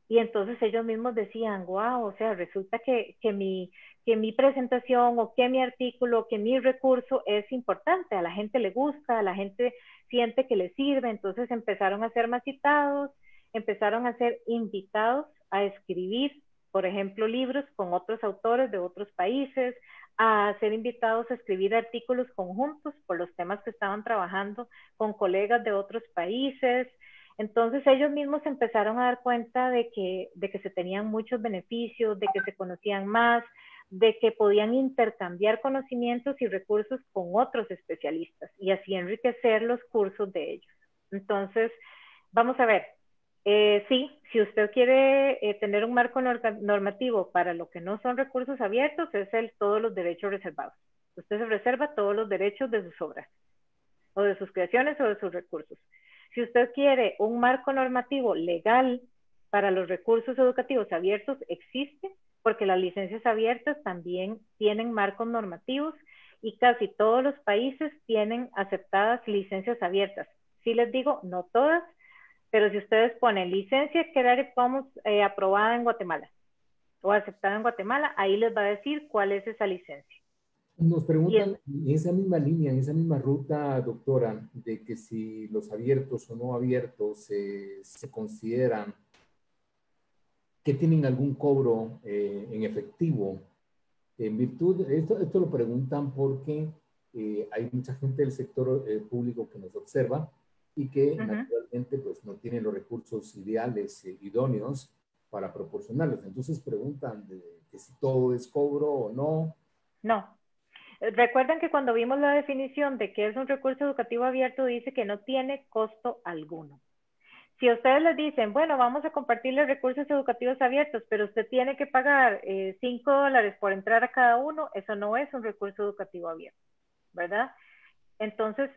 Y entonces ellos mismos decían, wow, o sea, resulta que mi presentación o que mi artículo, que mi recurso es importante, a la gente le gusta, a la gente siente que le sirve, entonces empezaron a ser más citados, empezaron a ser invitados a escribir, por ejemplo, libros con otros autores de otros países, a ser invitados a escribir artículos conjuntos por los temas que estaban trabajando con colegas de otros países. Entonces ellos mismos empezaron a dar cuenta de que se tenían muchos beneficios, de que se conocían más, de que podían intercambiar conocimientos y recursos con otros especialistas y así enriquecer los cursos de ellos. Entonces, vamos a ver, sí, si usted quiere tener un marco normativo para lo que no son recursos abiertos, es todos los derechos reservados. Usted se reserva todos los derechos de sus obras, o de sus creaciones o de sus recursos. Si usted quiere un marco normativo legal para los recursos educativos abiertos, existe, porque las licencias abiertas también tienen marcos normativos y casi todos los países tienen aceptadas licencias abiertas. Sí les digo, no todas, pero si ustedes ponen licencia Creative Commons aprobada en Guatemala o aceptada en Guatemala, ahí les va a decir cuál es esa licencia. Nos preguntan en esa misma línea, en esa misma ruta, doctora, de que si los abiertos o no abiertos se consideran que tienen algún cobro en efectivo. En virtud, esto lo preguntan porque hay mucha gente del sector público que nos observa y que naturalmente pues no tienen los recursos ideales, idóneos para proporcionarlos. Entonces preguntan que si todo es cobro o no. No. Recuerden que cuando vimos la definición de qué es un recurso educativo abierto, dice que no tiene costo alguno. Si a ustedes les dicen, bueno, vamos a compartirles recursos educativos abiertos, pero usted tiene que pagar $5 por entrar a cada uno, eso no es un recurso educativo abierto, ¿verdad? Entonces,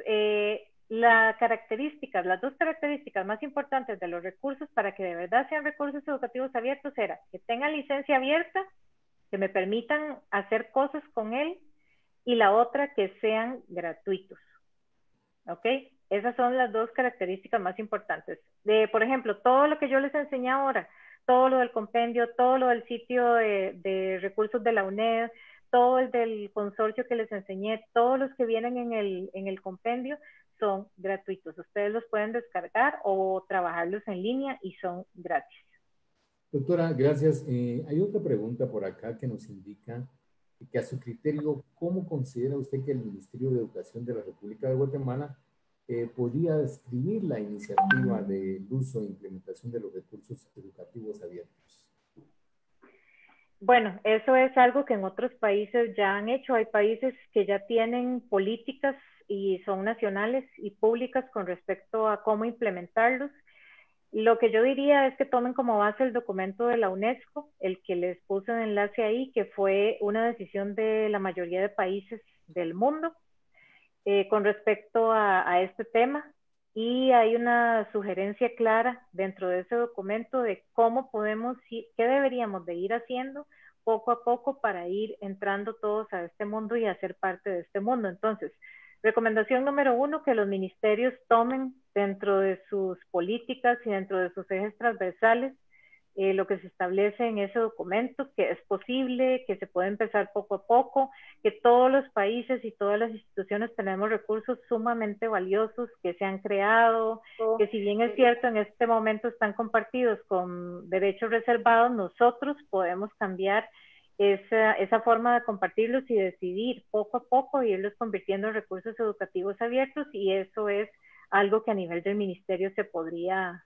las dos características más importantes de los recursos para que de verdad sean recursos educativos abiertos era que tengan licencia abierta, que me permitan hacer cosas con él, y la otra que sean gratuitos. ¿Ok? Esas son las dos características más importantes. Por ejemplo, todo lo que yo les enseñé ahora, todo lo del compendio, todo lo del sitio de recursos de la UNED, todo el del consorcio que les enseñé, todos los que vienen en el compendio son gratuitos. Ustedes los pueden descargar o trabajarlos en línea y son gratis. Doctora, gracias. Hay otra pregunta por acá que nos indica que a su criterio, ¿cómo considera usted que el Ministerio de Educación de la República de Guatemala podría describir la iniciativa del uso e implementación de los recursos educativos abiertos? Bueno, eso es algo que en otros países ya han hecho. Hay países que ya tienen políticas y son nacionales y públicas con respecto a cómo implementarlos. Lo que yo diría es que tomen como base el documento de la UNESCO, el que les puse un enlace ahí, que fue una decisión de la mayoría de países del mundo con respecto a este tema. Y hay una sugerencia clara dentro de ese documento de cómo podemos, qué deberíamos de ir haciendo poco a poco para ir entrando todos a este mundo y a ser parte de este mundo. Entonces, recomendación número 1, que los ministerios tomen dentro de sus políticas y dentro de sus ejes transversales lo que se establece en ese documento, que es posible, que se puede empezar poco a poco, que todos los países y todas las instituciones tenemos recursos sumamente valiosos que se han creado, que si bien es cierto en este momento están compartidos con derechos reservados, nosotros podemos cambiar esa forma de compartirlos y decidir poco a poco irlos convirtiendo en recursos educativos abiertos, y eso es algo que a nivel del ministerio se podría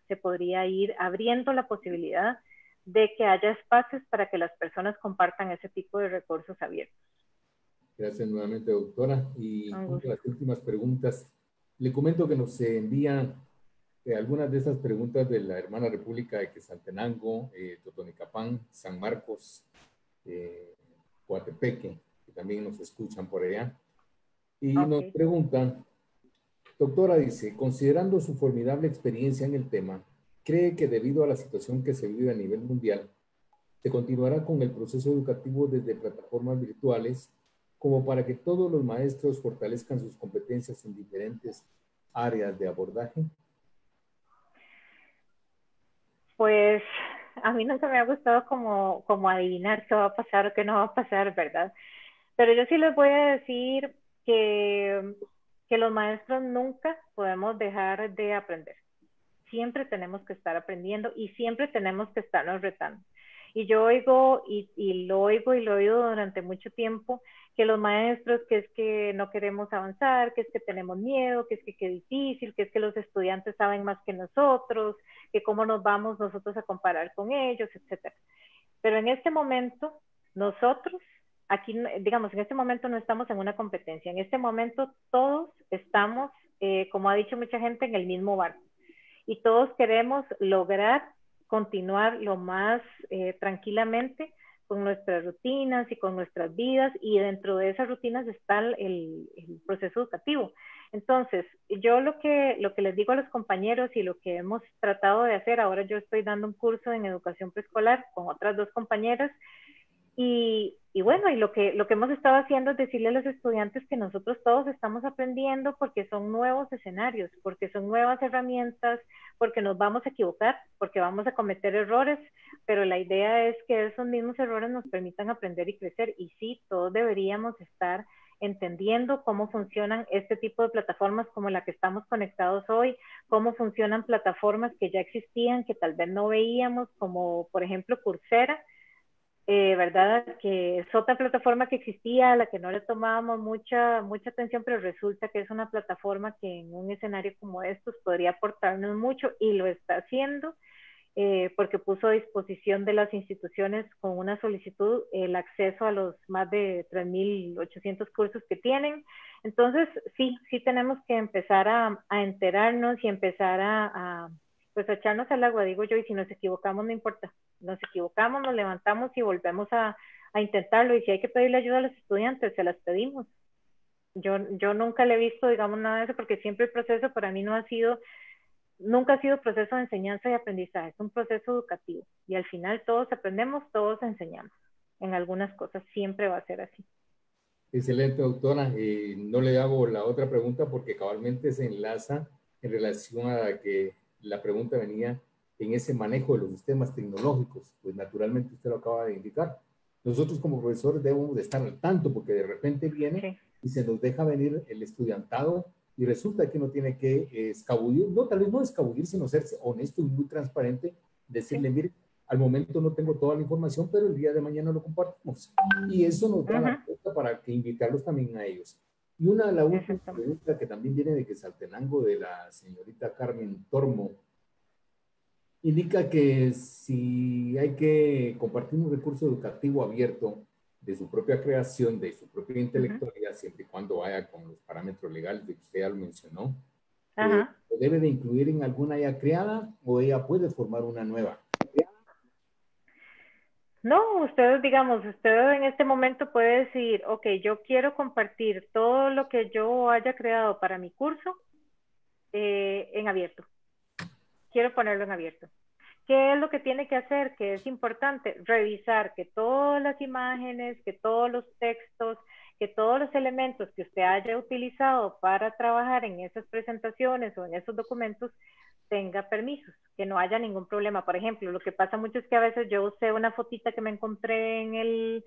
ir abriendo la posibilidad de que haya espacios para que las personas compartan ese tipo de recursos abiertos. Gracias nuevamente, doctora. Y las últimas preguntas. Le comento que nos envían algunas de esas preguntas de la hermana República de Quetzaltenango, Totonicapán, San Marcos, Coatepeque, que también nos escuchan por allá. Y nos preguntan, doctora, dice, considerando su formidable experiencia en el tema, ¿cree que debido a la situación que se vive a nivel mundial, Se continuará con el proceso educativo desde plataformas virtuales como para que todos los maestros fortalezcan sus competencias en diferentes áreas de abordaje. Pues a mí nunca me ha gustado como adivinar qué va a pasar o qué no va a pasar, ¿verdad? Pero yo sí les voy a decir que los maestros nunca podemos dejar de aprender. Siempre tenemos que estar aprendiendo y siempre tenemos que estarnos retando. Y yo oigo, y lo oigo y lo he oído durante mucho tiempo, que los maestros, que es que no queremos avanzar, que es que tenemos miedo, que es que qué difícil, que es que los estudiantes saben más que nosotros, que cómo nos vamos nosotros a comparar con ellos, etcétera. Pero en este momento, nosotros, aquí, digamos, en este momento no estamos en una competencia. En este momento todos estamos, como ha dicho mucha gente, en el mismo barco. Y todos queremos lograr continuar lo más tranquilamente con nuestras rutinas y con nuestras vidas, y dentro de esas rutinas está el proceso educativo. Entonces, yo lo que les digo a los compañeros y lo que hemos tratado de hacer, ahora yo estoy dando un curso en educación preescolar con otras dos compañeras, y bueno, y lo que hemos estado haciendo es decirle a los estudiantes que nosotros todos estamos aprendiendo porque son nuevos escenarios, porque son nuevas herramientas, porque nos vamos a equivocar, porque vamos a cometer errores, pero la idea es que esos mismos errores nos permitan aprender y crecer. Y sí, todos deberíamos estar entendiendo cómo funcionan este tipo de plataformas como la que estamos conectados hoy, cómo funcionan plataformas que ya existían, que tal vez no veíamos, como por ejemplo Coursera, ¿verdad? Que es otra plataforma que existía, a la que no le tomábamos mucha atención, pero resulta que es una plataforma que en un escenario como estos podría aportarnos mucho, y lo está haciendo, porque puso a disposición de las instituciones con una solicitud el acceso a los más de 3.800 cursos que tienen. Entonces, sí tenemos que empezar a enterarnos y empezar pues a echarnos al agua, digo yo, y si nos equivocamos no importa. Nos equivocamos, nos levantamos y volvemos a intentarlo, y si hay que pedirle ayuda a los estudiantes, se las pedimos. Yo nunca le he visto, digamos, nada de eso, porque siempre el proceso para mí nunca ha sido proceso de enseñanza y aprendizaje, es un proceso educativo, y al final todos aprendemos, todos enseñamos. En algunas cosas siempre va a ser así. Excelente, doctora. No le hago la otra pregunta porque cabalmente se enlaza en relación a que la pregunta venía en ese manejo de los sistemas tecnológicos. Pues naturalmente usted lo acaba de indicar. Nosotros como profesores debemos de estar al tanto, porque de repente viene y se nos deja venir el estudiantado y resulta que uno tiene que escabullir, no, tal vez no escabullir, sino ser honesto y muy transparente, decirle, mire, al momento no tengo toda la información, pero el día de mañana lo compartimos. Y eso nos da la puerta para que invitarlos también a ellos. Y una de las últimas preguntas que también viene de Quetzaltenango, de la señorita Carmen Tormo, indica que si hay que compartir un recurso educativo abierto de su propia creación, de su propia intelectualidad, siempre y cuando vaya con los parámetros legales que usted ya lo mencionó, ¿debe de incluir en alguna ya creada o ella puede formar una nueva? No, usted en este momento puede decir, ok, yo quiero compartir todo lo que yo haya creado para mi curso en abierto. Quiero ponerlo en abierto. ¿Qué es lo que tiene que hacer? Que es importante revisar que todas las imágenes, que todos los textos, que todos los elementos que usted haya utilizado para trabajar en esas presentaciones o en esos documentos tenga permisos, que no haya ningún problema. Por ejemplo, lo que pasa mucho es que a veces yo usé una fotita que me encontré en el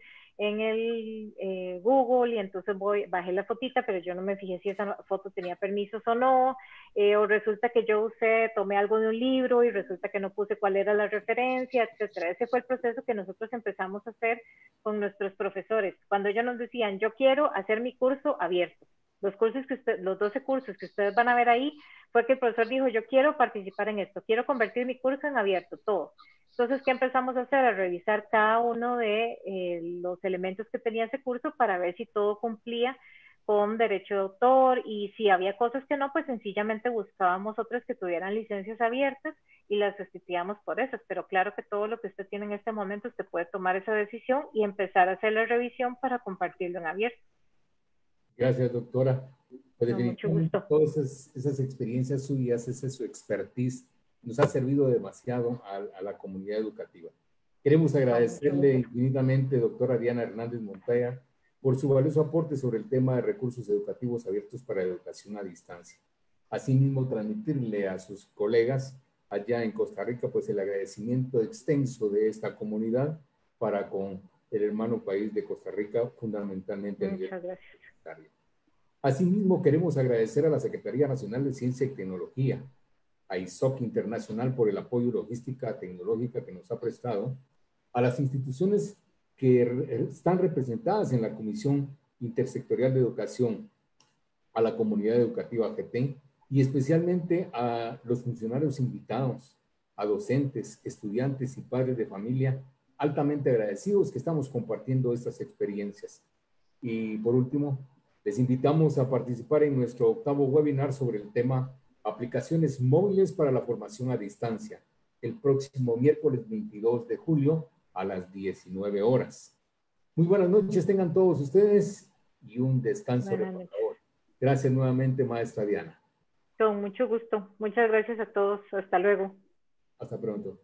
Google, y entonces bajé la fotita, pero yo no me fijé si esa foto tenía permisos o no, o resulta que yo tomé algo de un libro y resulta que no puse cuál era la referencia, etcétera. Ese fue el proceso que nosotros empezamos a hacer con nuestros profesores, cuando ellos nos decían, yo quiero hacer mi curso abierto. Los 12 cursos que ustedes van a ver ahí, fue que el profesor dijo, yo quiero participar en esto, quiero convertir mi curso en abierto, todo. Entonces, ¿qué empezamos a hacer? A revisar cada uno de los elementos que tenía ese curso para ver si todo cumplía con derecho de autor, y si había cosas que no, pues sencillamente buscábamos otras que tuvieran licencias abiertas y las sustituíamos por esas. Pero claro que todo lo que usted tiene en este momento, usted puede tomar esa decisión y empezar a hacer la revisión para compartirlo en abierto. Gracias, doctora. Pues mucho gusto. Todas esas experiencias suyas, esa es su expertise, nos ha servido demasiado a la comunidad educativa. Queremos agradecerle infinitamente, doctora Diana Hernández Montoya, por su valioso aporte sobre el tema de recursos educativos abiertos para educación a distancia. Asimismo, transmitirle a sus colegas allá en Costa Rica, pues el agradecimiento extenso de esta comunidad para con el hermano país de Costa Rica, fundamentalmente a nivel universitario. Asimismo, queremos agradecer a la Secretaría Nacional de Ciencia y Tecnología, a ISOC Internacional por el apoyo y logística tecnológica que nos ha prestado, a las instituciones que están representadas en la Comisión Intersectorial de Educación, a la comunidad educativa GT y especialmente a los funcionarios invitados, a docentes, estudiantes y padres de familia, altamente agradecidos que estamos compartiendo estas experiencias. Y por último, les invitamos a participar en nuestro 8º webinar sobre el tema Aplicaciones móviles para la formación a distancia, el próximo miércoles 22 de julio a las 19 horas. Muy buenas noches tengan todos ustedes y un descanso reparador. Gracias nuevamente, maestra Diana. Con mucho gusto. Muchas gracias a todos. Hasta luego. Hasta pronto.